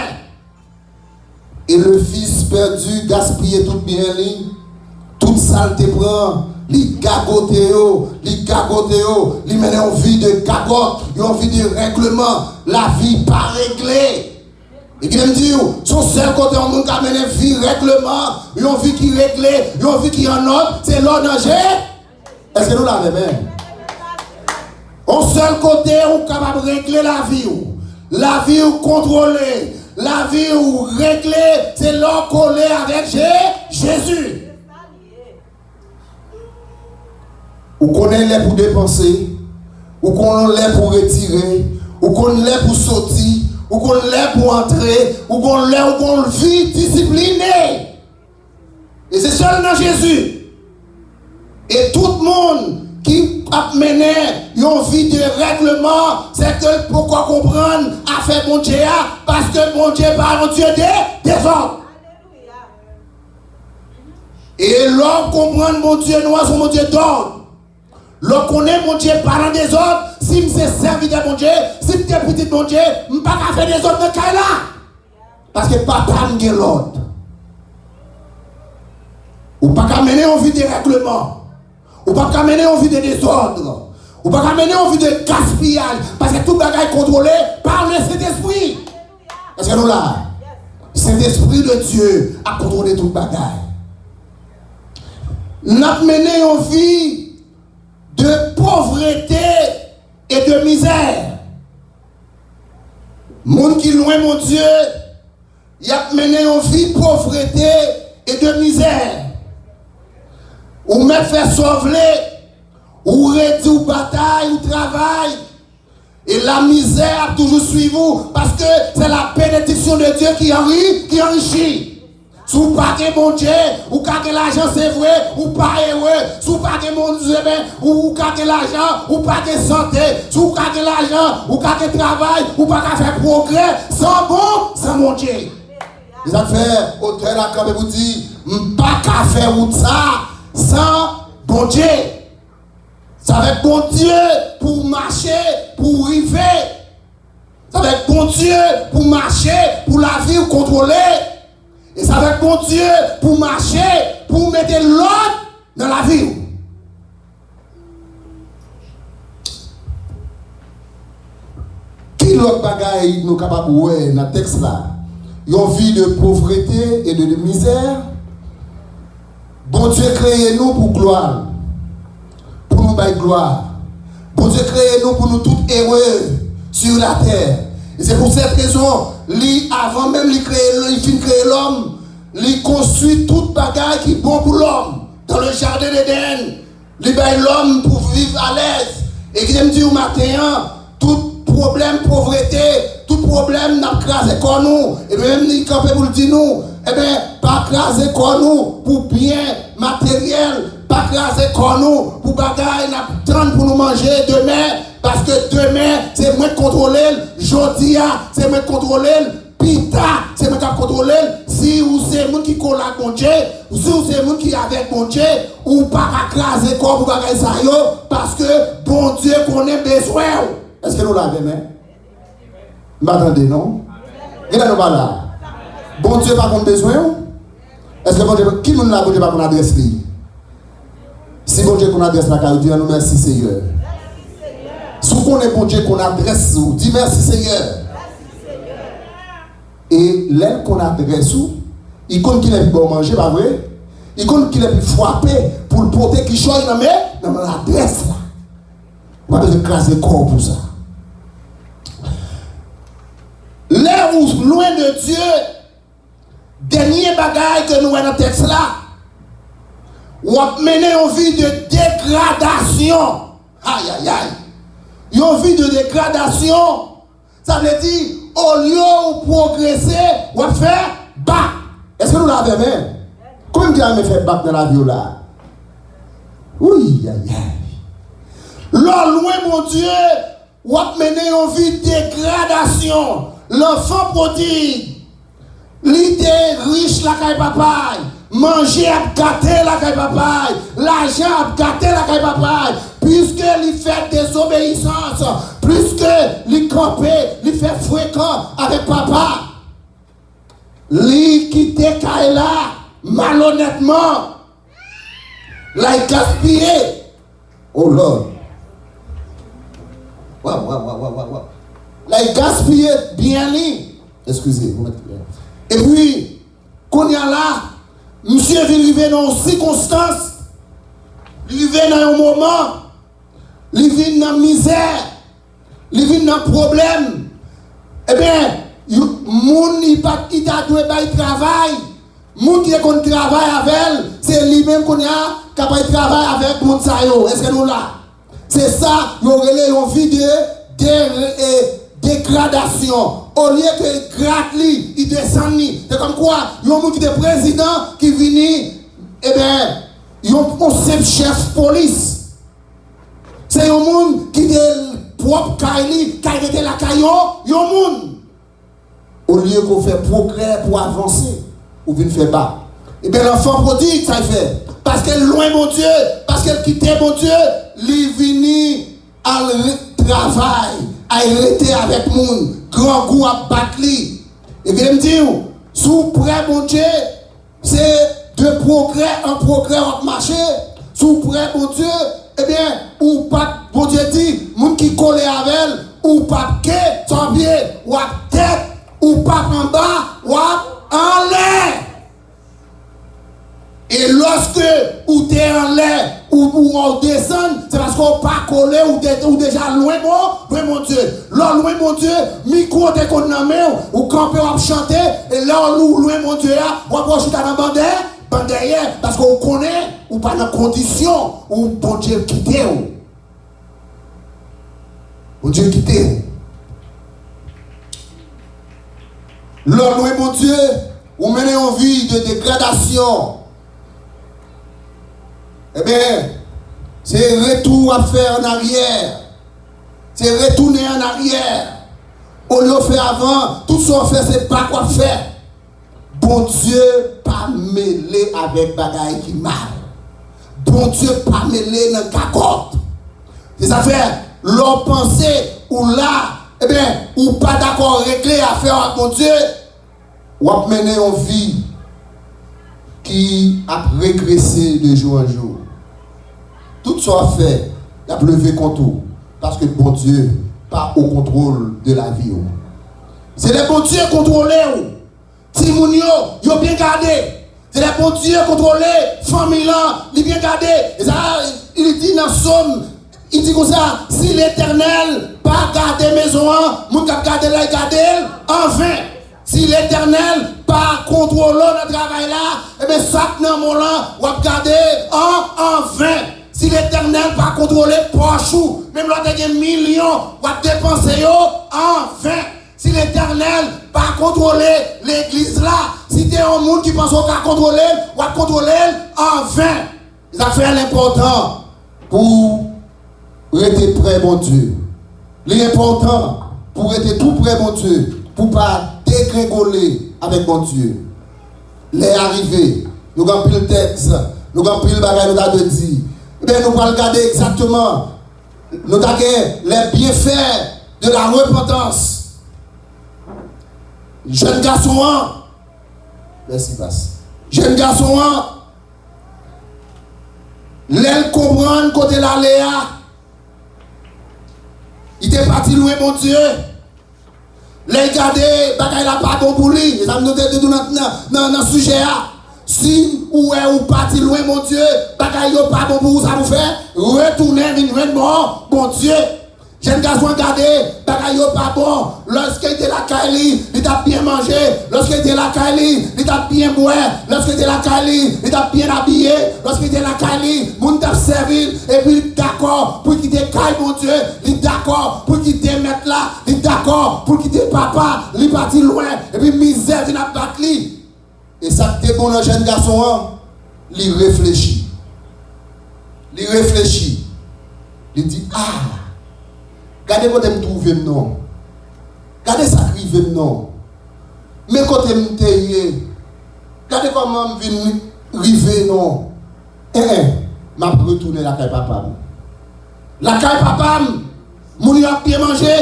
Et le fils perdu, gaspillé tout bien, toute saleté prend. Li gagote li mène en vie de gagote, en vie de règlement, la vie pas réglée. Et qui me dit, son seul côté en monde qui a mené vie règlement, une vie qui est réglée, une vie qui est en ordre, c'est l'ordre danger. Est-ce que nous l'avons même? Au seul côté, on est capable de régler la vie ou contrôler, la vie ou régler, c'est l'ordre collé avec Jésus. Ou qu'on est là pour dépenser, ou qu'on est là pour retirer, ou qu'on est là pour sortir, ou qu'on est là pour entrer, ou qu'on est là pour vit discipliné. Et c'est seulement Jésus. Et tout le monde qui a mené une vie de règlement, c'est que pourquoi comprendre à faire mon Dieu, parce que mon Dieu parle au Dieu des hommes. Et l'homme comprend mon Dieu noir sur mon Dieu d'ordre. L'on connaît mon Dieu parlant des autres, si je suis serviteur de mon Dieu, si je suis petit de mon Dieu, je ne peux pas faire des autres de cas là. Parce que papa me l'ordre. Ou pas qu'à mener en vie de règlement. Ou pas qu'à mener en vie de désordre. Ou pas qu'à mener en vie de gaspillage. Parce que tout bagage est contrôlé par le Saint-Esprit. Est-ce que nous là? Saint-Esprit de Dieu a contrôlé tout bagage. Nous avons mené en vie de pauvreté et de misère. Monde qui loin mon Dieu, il a mené en vie de pauvreté et de misère. Ou même faire sauver, ou réduire ou bataille, ou travail. Et la misère a toujours suivi vous, parce que c'est la bénédiction de Dieu qui enrichit. Si vous pas que mon Dieu, ou pas que l'argent c'est vrai, ou pas heureux, si vous pas que mon Dieu, ou pas que l'argent, ou pas que santé, si vous pas que l'argent, ou pas que travail, ou pas que faire progrès, sans mon Dieu. Les affaires, auteur là, quand vous dit, pas qu'à faire ou ça, sans bon Dieu. Ça va être bon Dieu pour marcher, pour river. Ça va être bon Dieu pour marcher, pour la vie contrôler. Et ça va être bon Dieu pour marcher, pour mettre l'ordre dans la vie. Qui l'autre bagaille nous capable de voir dans le texte là? Une vie de pauvreté et de misère. Bon Dieu créé nous pour gloire. Pour nous bailler gloire. Bon Dieu créé nous pour nous tous heureux sur la terre. Et c'est pour cette raison, avant même de créer l'homme, il construit toute bagaille qui est bon pour l'homme. Dans le jardin d'Éden, il baille l'homme pour vivre à l'aise. Et qui me dit au matin, tout problème pauvreté, tout problème n'a crasé comme nous. Et même il campé pour le dire nous, eh bien, pas crasé comme nous pour bien matériel, pas crasé comme nous pour bagaille, n'a attendre pour nous manger demain. Parce que demain, c'est moi qui contrôle, Jodia, c'est moi qui contrôle, Pita, c'est moi qui contrôle. Si vous c'est le monde qui colle avec mon Dieu, ou si vous c'est le monde qui est avec mon Dieu, ou pas craser comme vous bagaille ça yo, parce que bon Dieu connaît besoin. Est-ce que nous l'avons même? M'attendez, non? Regardez nous pas là. Bon Dieu pas qu'on besoin? Est-ce que bon Dieu, qui nous l'a bon Dieu pas qu'on adresse lui? Si bon Dieu qu'on adresse la carte, Dieu nous merci Seigneur. Si on est bon Dieu qu'on adresse, dis merci Seigneur. Et l'aile qu'on adresse, il compte qu'il est plus bon manger, pas vrai? Il compte qu'il est plus frappé pour le porter qui choisit dans l'adresse là. On va besoin de craser le corps pour ça. Là où, loin de Dieu, dernier bagaille que nous avons dans le texte là, on va mener une vie de dégradation. Aïe, aïe, aïe. Une vie de dégradation, ça veut dire, au lieu de progresser, on va faire bac. Est-ce que nous l'avons même? Combien de temps fait bac dans la vie là? Oui, aïe, aïe. Là, loin, mon Dieu, on va mener une vie de dégradation. L'enfant prodigue, l'idée riche la caille papaye, manger à gâter la caille papaye, l'argent à gâter la caille papaye, puisque il fait désobéissance, puisque il campé, il fait fréquent avec papa, il quitte caille là, malhonnêtement, là il gaspille. Oh Lord. Waouh. Là, il gaspille bien lui. Excusez, vous mettez bien. Et puis, quand il y a là, monsieur vient arriver dans une circonstance, il vient dans un moment, il vient dans la misère, il vient dans le problème. Eh bien, le monde qui a dû travail, le monde qui a travail avec elle, c'est lui-même qui a travail avec le monde. Est-ce que nous là? C'est ça, il y aurait une vie de dégradation. Au lieu que gratte lui, il descend lui. C'est comme quoi, il y a un qui est président qui vient, eh bien, il y a un chef police. C'est un monde qui est propre Kaili, qui était la caillon, il y a un monde. Au lieu qu'on fait progrès pour avancer, ou bien faire bas. Eh bien, l'enfant prodigue, ça fait. Parce qu'elle est loin, mon Dieu, parce qu'elle quittait, mon Dieu, il vient à travail, à arrêter avec le monde, grand goût à battre. Et bien, me dire, sous près, mon Dieu, c'est de progrès en progrès à marcher. Sous près, mon Dieu, eh bien, ou pas, mon Dieu dit, monde qui colle avec elle, ou pas que, sans pied, ou à tête, ou pas en bas, ou en l'air. Et lorsque ou t'es en l'air ou on descend, c'est parce qu'on pas collé ou déjà loin mon Dieu. Là, loin mon Dieu, micro t'es qu'on a main ou camper ou chanter et là loin mon Dieu, on va jouer dans la bandère parce qu'on connaît ou pas dans condition où bon Dieu quitte. Bon Dieu quitte. Là, loin mon Dieu, on mène une vie de dégradation. Eh bien, c'est retour à faire en arrière. C'est retourner en arrière. Au lieu de faire avant, tout ce qu'on fait, c'est pas quoi faire. Bon Dieu, pas mêler avec bagaille qui mal. bon Dieu pas mêlé dans cacotte. C'est ça fait, l'on pensée ou là, eh bien, ou pas d'accord réglé à faire avec mon Dieu, ou à mener une vie qui a régressé de jour en jour. Tout ça fait, il a levé contre tout, parce que bon Dieu pas au contrôle de la vie. C'est les bons dieux contrôlés. Timounio, ils ont bien gardé. C'est les bons dieux contrôlés. Famille là, ils bien gardé. Et ça, il dit dans le psaume, il dit comme ça, si l'Éternel pas garder maison, mon cap garder là, garder en vain. Si l'Éternel pas contrôler notre travail là, et bien ça dans mon là, on va garder en vain. Si l'Éternel pas contrôler pochou, même l'autre des millions, on va dépenser en vain. Si l'Éternel pas contrôler l'église là, si tu es un monde qui pense qu'on va contrôler, on va contrôler en vain. Ça fait l'important pour rester près mon Dieu. L'important pour être tout près mon Dieu, pour pas dégringoler avec mon Dieu. Les arrivés, nous avons pris le texte, nous avons pris le bagage, nous avons dit. Mais nous allons regarder exactement nous avons les bienfaits de la repentance. Jeune garçon, merci passe. Jeune garçon, l'aile comprendre côté la Léa. Il était parti loin mon Dieu. Les garder, bagaille la pas bon pour lui. Ça nous dit dans le sujet. Si ou est ou parti loin mon Dieu, bagaille pas bon pour vous, ça vous fait retourner vivement mon Dieu. Jeune garçon regardé, bagaille pas bon. Lorsqu'il était la Kaili, il t'a bien mangé. Lorsqu'il était la Kaili, il t'a bien boire. Lorsqu'il était la Kaili, il t'a bien habillé. Lorsqu'il était la Kaili, moun t'a servi. Et puis d'accord pour quitter Kaili mon Dieu. Il est d'accord pour quitter mettre là. Il est d'accord pour quitter papa. Il est parti loin. Et puis misère il a battu. Et ça te bon un jeune garçon, il réfléchit. Il réfléchit. Il dit regardez quand je me trouve non. Regardez ça qui arrive non. Mais quand je me trouve, regardez comment je viens arriver non. Je vais retourner la caille papa. La caille papa, mon a bien mangé.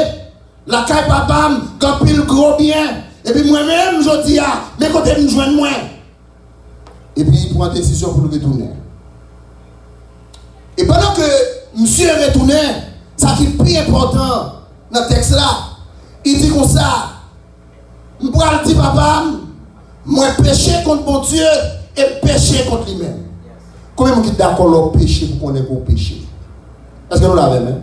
La caille papa, quand il gros bien. Et puis moi-même, je dis, mais quand je me joins moi. Et puis il prend une décision pour le retourner. Et pendant que monsieur est retourné, ça qui est plus important dans le texte là, il dit comme ça, je pourrais dire papa, moi péché contre mon Dieu et péché contre lui-même. Combien de gens sont d'accord le péché pour qu'on ait pour péché? Est-ce que nous l'avons même?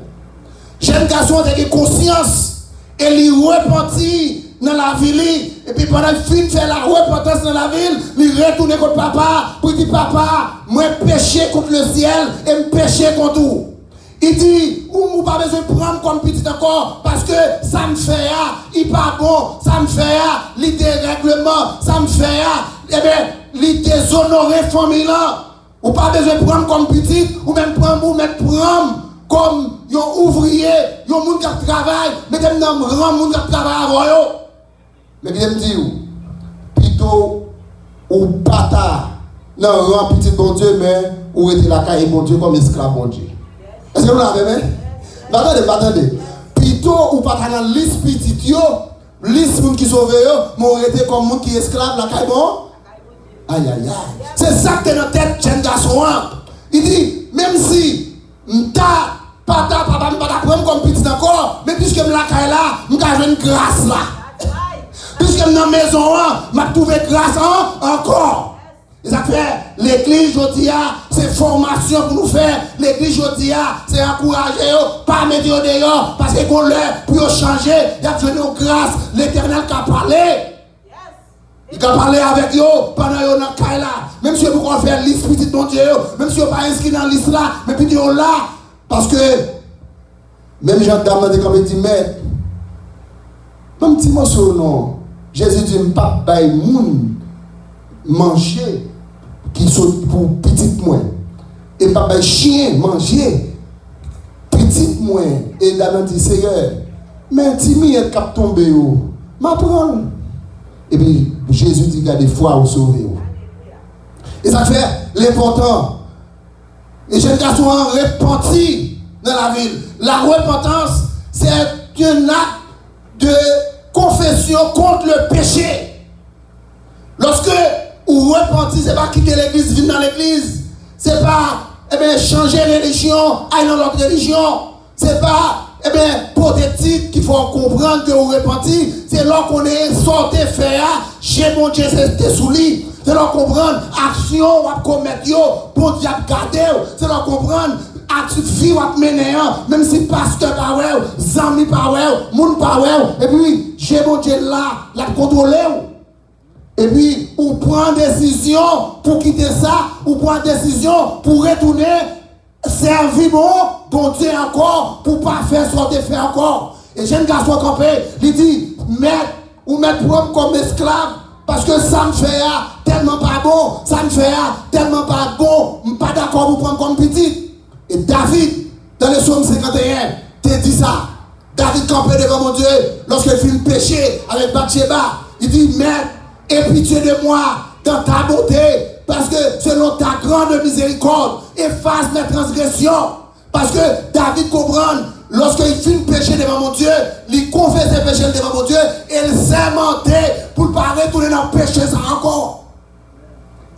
Jeune garçon a conscience et il repentit dans la ville et puis pendant qu'il fait la repentance dans la ville, il retourne contre papa pour dire papa, moi péché contre le ciel et péché contre vous. Il dit, ou pas besoin de prendre comme petit encore, parce que ça me fait, il pas bon, ça me fait, il dérèglement, ça me fait, eh bien, il déshonorer famille là. Ou pas besoin de prendre comme petit, ou même prendre, ou même prendre comme un ouvrier, un monde qui travaille, mais même dans un grand monde qui travaille avant eux. Mais je me dis, plutôt, ou pas non, un petit bon Dieu, mais ou était la caille bon Dieu comme esclave bon Dieu. Est-ce que vous l'avez même? Attendez. Plutôt, ou pas dans liste petit, liste moun qui sauve, m'ont été comme moun qui esclave la caille bon. Aïe. C'est ça que t'es dans la tête, jeune garçon. Il dit, même si papa, m'pas prendre comme petit encore, mais puisque me la caille là, m'pas jouer une grâce là. Puisque dans la maison, m'a trouvé grâce encore. Et ça fait, l'église aujourd'hui, c'est formation pour nous faire. L'église aujourd'hui, c'est encourager, pas mettre dehors, parce qu'on l'a pour changer. Il y a besoin de grâce. L'Éternel qui a parlé. Il a parlé avec eux pendant que vous êtes là. Même si vous pouvez faire liste petite mon Dieu, même si vous n'êtes pas inscrit dans la liste là, mais puis vous là. Parce que, même Jean-Dame dit comme il dit, mais, un petit morceau, non. Jésus dit, pas bail moun manger qui sont pour petit moins. Et pas bail chien manger petit moins. Et dans dit, Seigneur, mais timide cap tomber ou, m'apprendre. Et puis Jésus dit, gardez foi ou sauvez. Et ça fait l'important. Les jeunes garçons ont repenti dans la ville. La repentance, c'est un acte de confession contre le péché. Lorsque vous repentez, ce n'est pas quitter l'église, vivre dans l'église. Ce n'est pas changer de religion, aller dans l'autre religion. Ce n'est pas pour des titres qu'il faut comprendre que vous repentez. C'est là qu'on est sorti faire. J'ai mon Dieu, c'est sous lui. C'est là comprendre action ou commettre pour Dieu garder. C'est là comprendre attitude vie ou mener même si pasteur pas ouais, zami pas ouais, moun pas ouais. Et puis j'ai mon Dieu là, la contrôler. Et puis ou prend décision pour quitter ça, ou prend décision pour retourner servir bon Dieu encore pour pas faire ce qu'on fait encore. Et jeune garçon campé, il dit mettre prendre comme esclave. Parce que ça me fait tellement pas bon, ça me fait tellement pas bon, je ne suis pas d'accord pour prendre comme petit. Et David, dans le psaume 51, te dit ça. David campait devant mon Dieu, lorsqu'il fit péché avec Bathsheba, il dit, Maître, aie pitié de moi dans ta bonté, parce que selon ta grande miséricorde, efface mes transgressions. Parce que David comprend, lorsqu'il fit péché devant mon Dieu, il confesse ses péchés devant mon Dieu, et il s'est menté pour ne pas retourner dans le péché ça encore.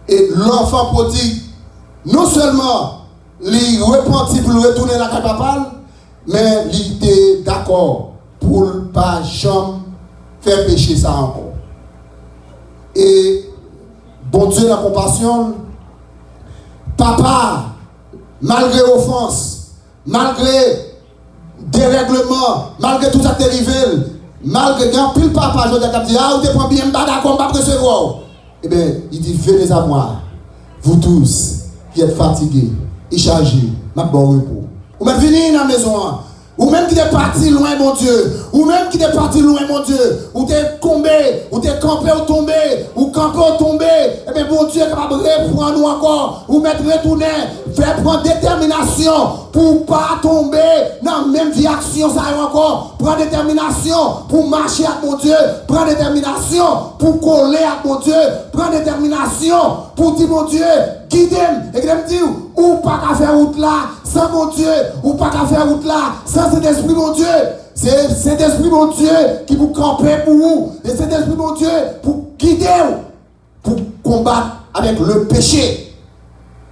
Et l'enfant prodigue, non seulement il repentit pour retourner dans la papale, mais il était d'accord pour ne pas jamais faire pécher ça encore. Et bon Dieu, la compassion, papa, malgré offense, malgré dérèglement, malgré tout ça qui est arrivé, malgré grand pile papa, je dis, ah, vous te prends bien, pas d'accord, pas recevoir. Eh bien, il dit, venez à moi, vous tous qui êtes fatigués et chargés, ma bon repos. Ou même venez dans la maison, ou même qui êtes parti loin, mon Dieu, ou même qui êtes parti loin, mon Dieu, ou t'es tombé, ou t'es campé ou tombé, ou campé ou tombé, eh bien, mon Dieu est capable de reprendre nous encore, ou mettre retourner, faire prendre détermination pour pas tomber dans la même vie action, ça y est encore, prendre détermination pour marcher avec mon Dieu, prendre détermination pour coller avec mon Dieu, prendre détermination pour dire, mon Dieu, guide-moi, et me dire, ou pas qu'à faire route là, sans mon Dieu, ou pas qu'à faire route là, sans cet esprit, mon Dieu. C'est cet esprit, mon Dieu, qui vous camper pour vous. Et cet esprit, mon Dieu, pour guider vous, pour combattre avec le péché.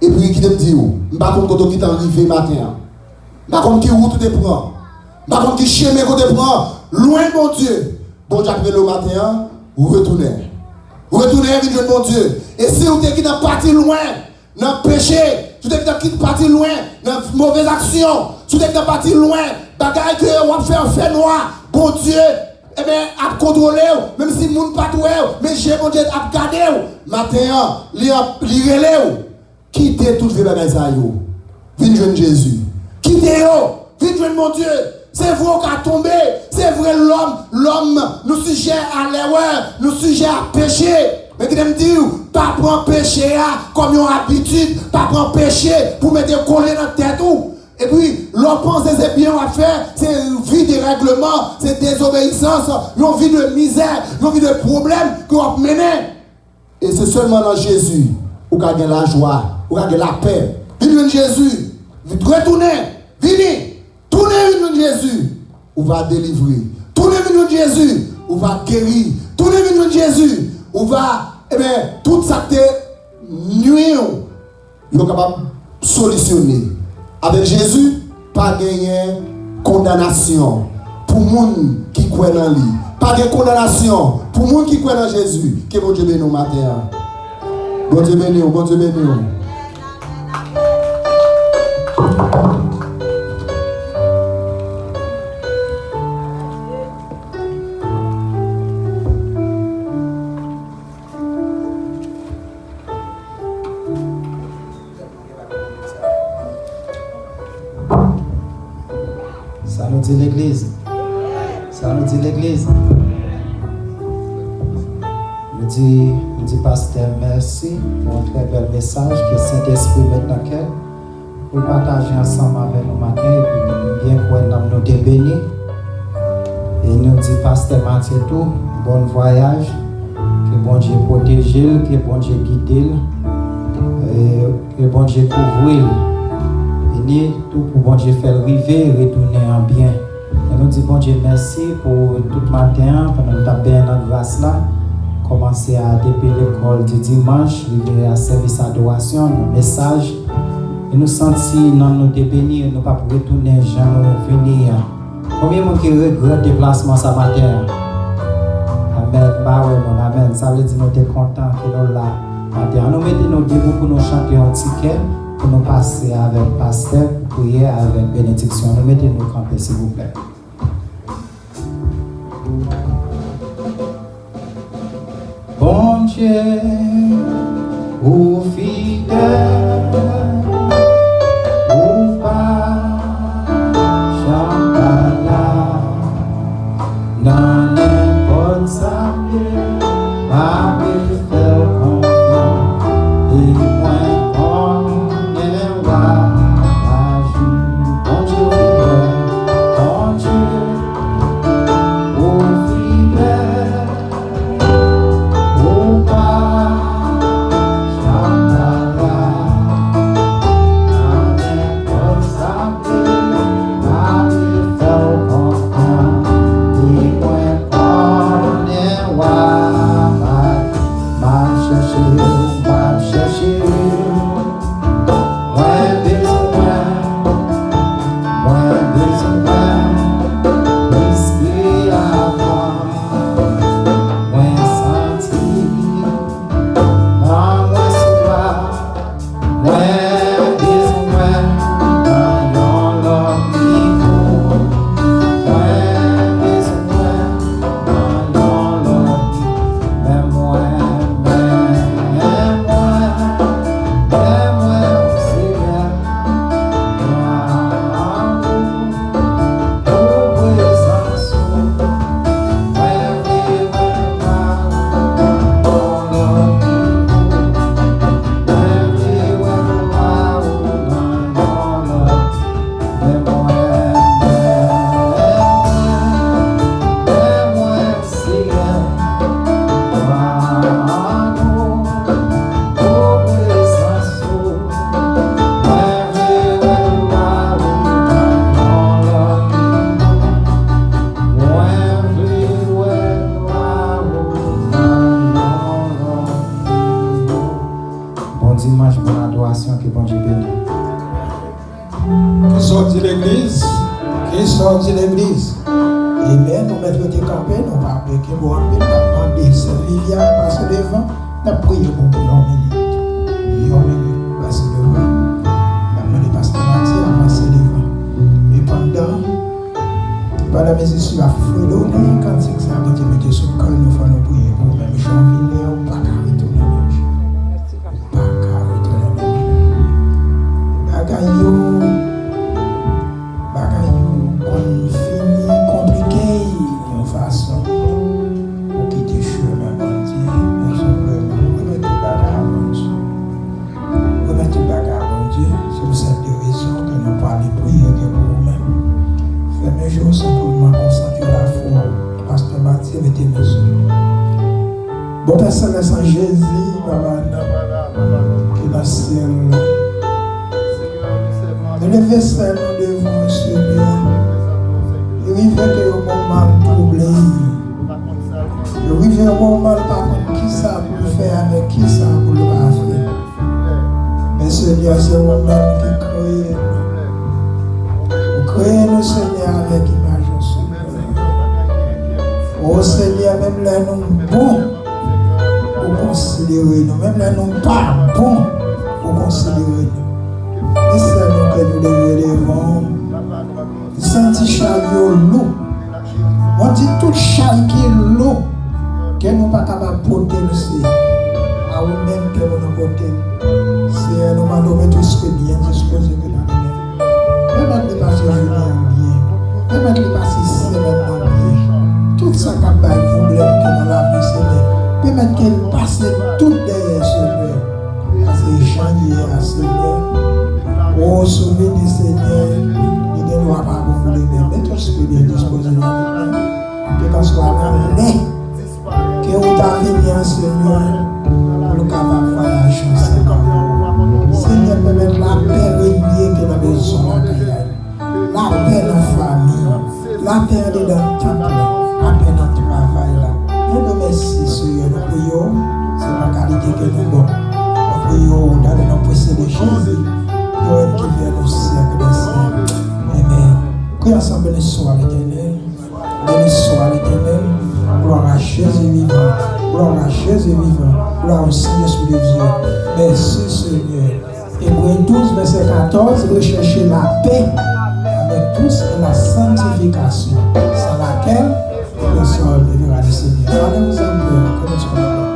Et puis, qui te dit, je ne sais pas comment tu es arrivé matin. Je ne sais pas comment tu route te prend. Je ne sais pas comment tu chemin te prend. Loin, mon Dieu. Bon, j'appelle le matin, vous retournez. Vous retournez, mon Dieu. Et si vous êtes parti loin, dans le péché, si vous êtes parti loin, dans une mauvaise action, si vous êtes parti loin, bagaille que vous fait noir, bon Dieu, eh bien, à contrôler, même si vous ne pas tout, mais j'ai mon Dieu à garder. Matin, relève, quittez tout le bagaille ça, venez joindre Jésus. Quittez-le, venez joindre mon Dieu. C'est vous qui a tombé, c'est vrai l'homme nous sujet à l'erreur, nous sujet à péché. Mais qui me dit, pas prendre péché comme une habitude, pas prendre péché pour mettre coller dans la tête. Et puis, l'on pense que c'est bien à faire, c'est une vie de règlement, c'est désobéissance, une vie de misère, une vie de problème que vous menez. Et c'est seulement dans Jésus où vous avez la joie, où vous avez la paix. Venez dans Jésus, retournez, venez, tournez vers Jésus, où va délivrer. Tournez vers Jésus, où va guérir. Tournez vers Jésus, où va, eh bien, tout ça qui est nuit, vous êtes capable de solutionner. Avec Jésus, pas gagner condamnation pour les gens qui croient en lui. Pas de condamnation pour les gens qui croient en Jésus. Que bon Dieu bénisse nous matin. Bon Dieu bénisse nous, bon Dieu bénisse nous. Ça nous dit l'église. Ça nous dit l'église. Nous dit pasteur, merci pour un très bel message que Saint-Esprit met dans le cœur pour partager ensemble avec nous matin et puis bien pour nous te bénir. Et nous dit pasteur Mathieu tout, bon voyage, que bon Dieu protège, que bon Dieu guide, et que bon Dieu couvre. béni, tout pour bon Dieu faire arriver et retourner en bien. Et nous disons bon Dieu merci pour tout matin, pendant que nous avons bien dans grâce là, commencer à depuis l'école du dimanche, arriver à service d'adoration, nos messages. Et nous sentir dans nos bénis, nous pas pour retourner, gens venir. Combien de monde qui regrette le déplacement ce matin? Amen, bah ouais, mon amen. Ça veut dire que nous sommes contents que nous là. Nous mettons nos debout pour nous chanter un ticket, pour nous passer avec le pasteur, pour prier avec bénédiction. Nous mettons nos camper, s'il vous plaît. Bon Dieu, ou fidèle, ou pas, chantala, dans n'importe sa vie, ma vie fait confiance, et moi on est roi, bon Dieu fidèle, bon Dieu, ou fidèle. Seigneur, pour le capable voyage, Seigneur. permettre la paix régner que dans les zones, la paix dans la famille, la paix dans le temple, la paix dans le travail. Nous nous remercions, Seigneur, nous prions, c'est la qualité que nous avons. Nous prions dans le nom précieux de Jésus, Noël qui vient au siècle des siècles. Amen. Prions ensemble le soir l'éternel, le soir l'éternel, gloire à Jésus vivant, gloire à Jésus vivant, gloire au Saint-Esprit de Dieu. Merci Seigneur. Hébreux 12, verset 14, recherchez la paix avec tous et la sanctification, sans laquelle le sol devra le Seigneur. Allez vous en prier, commençons.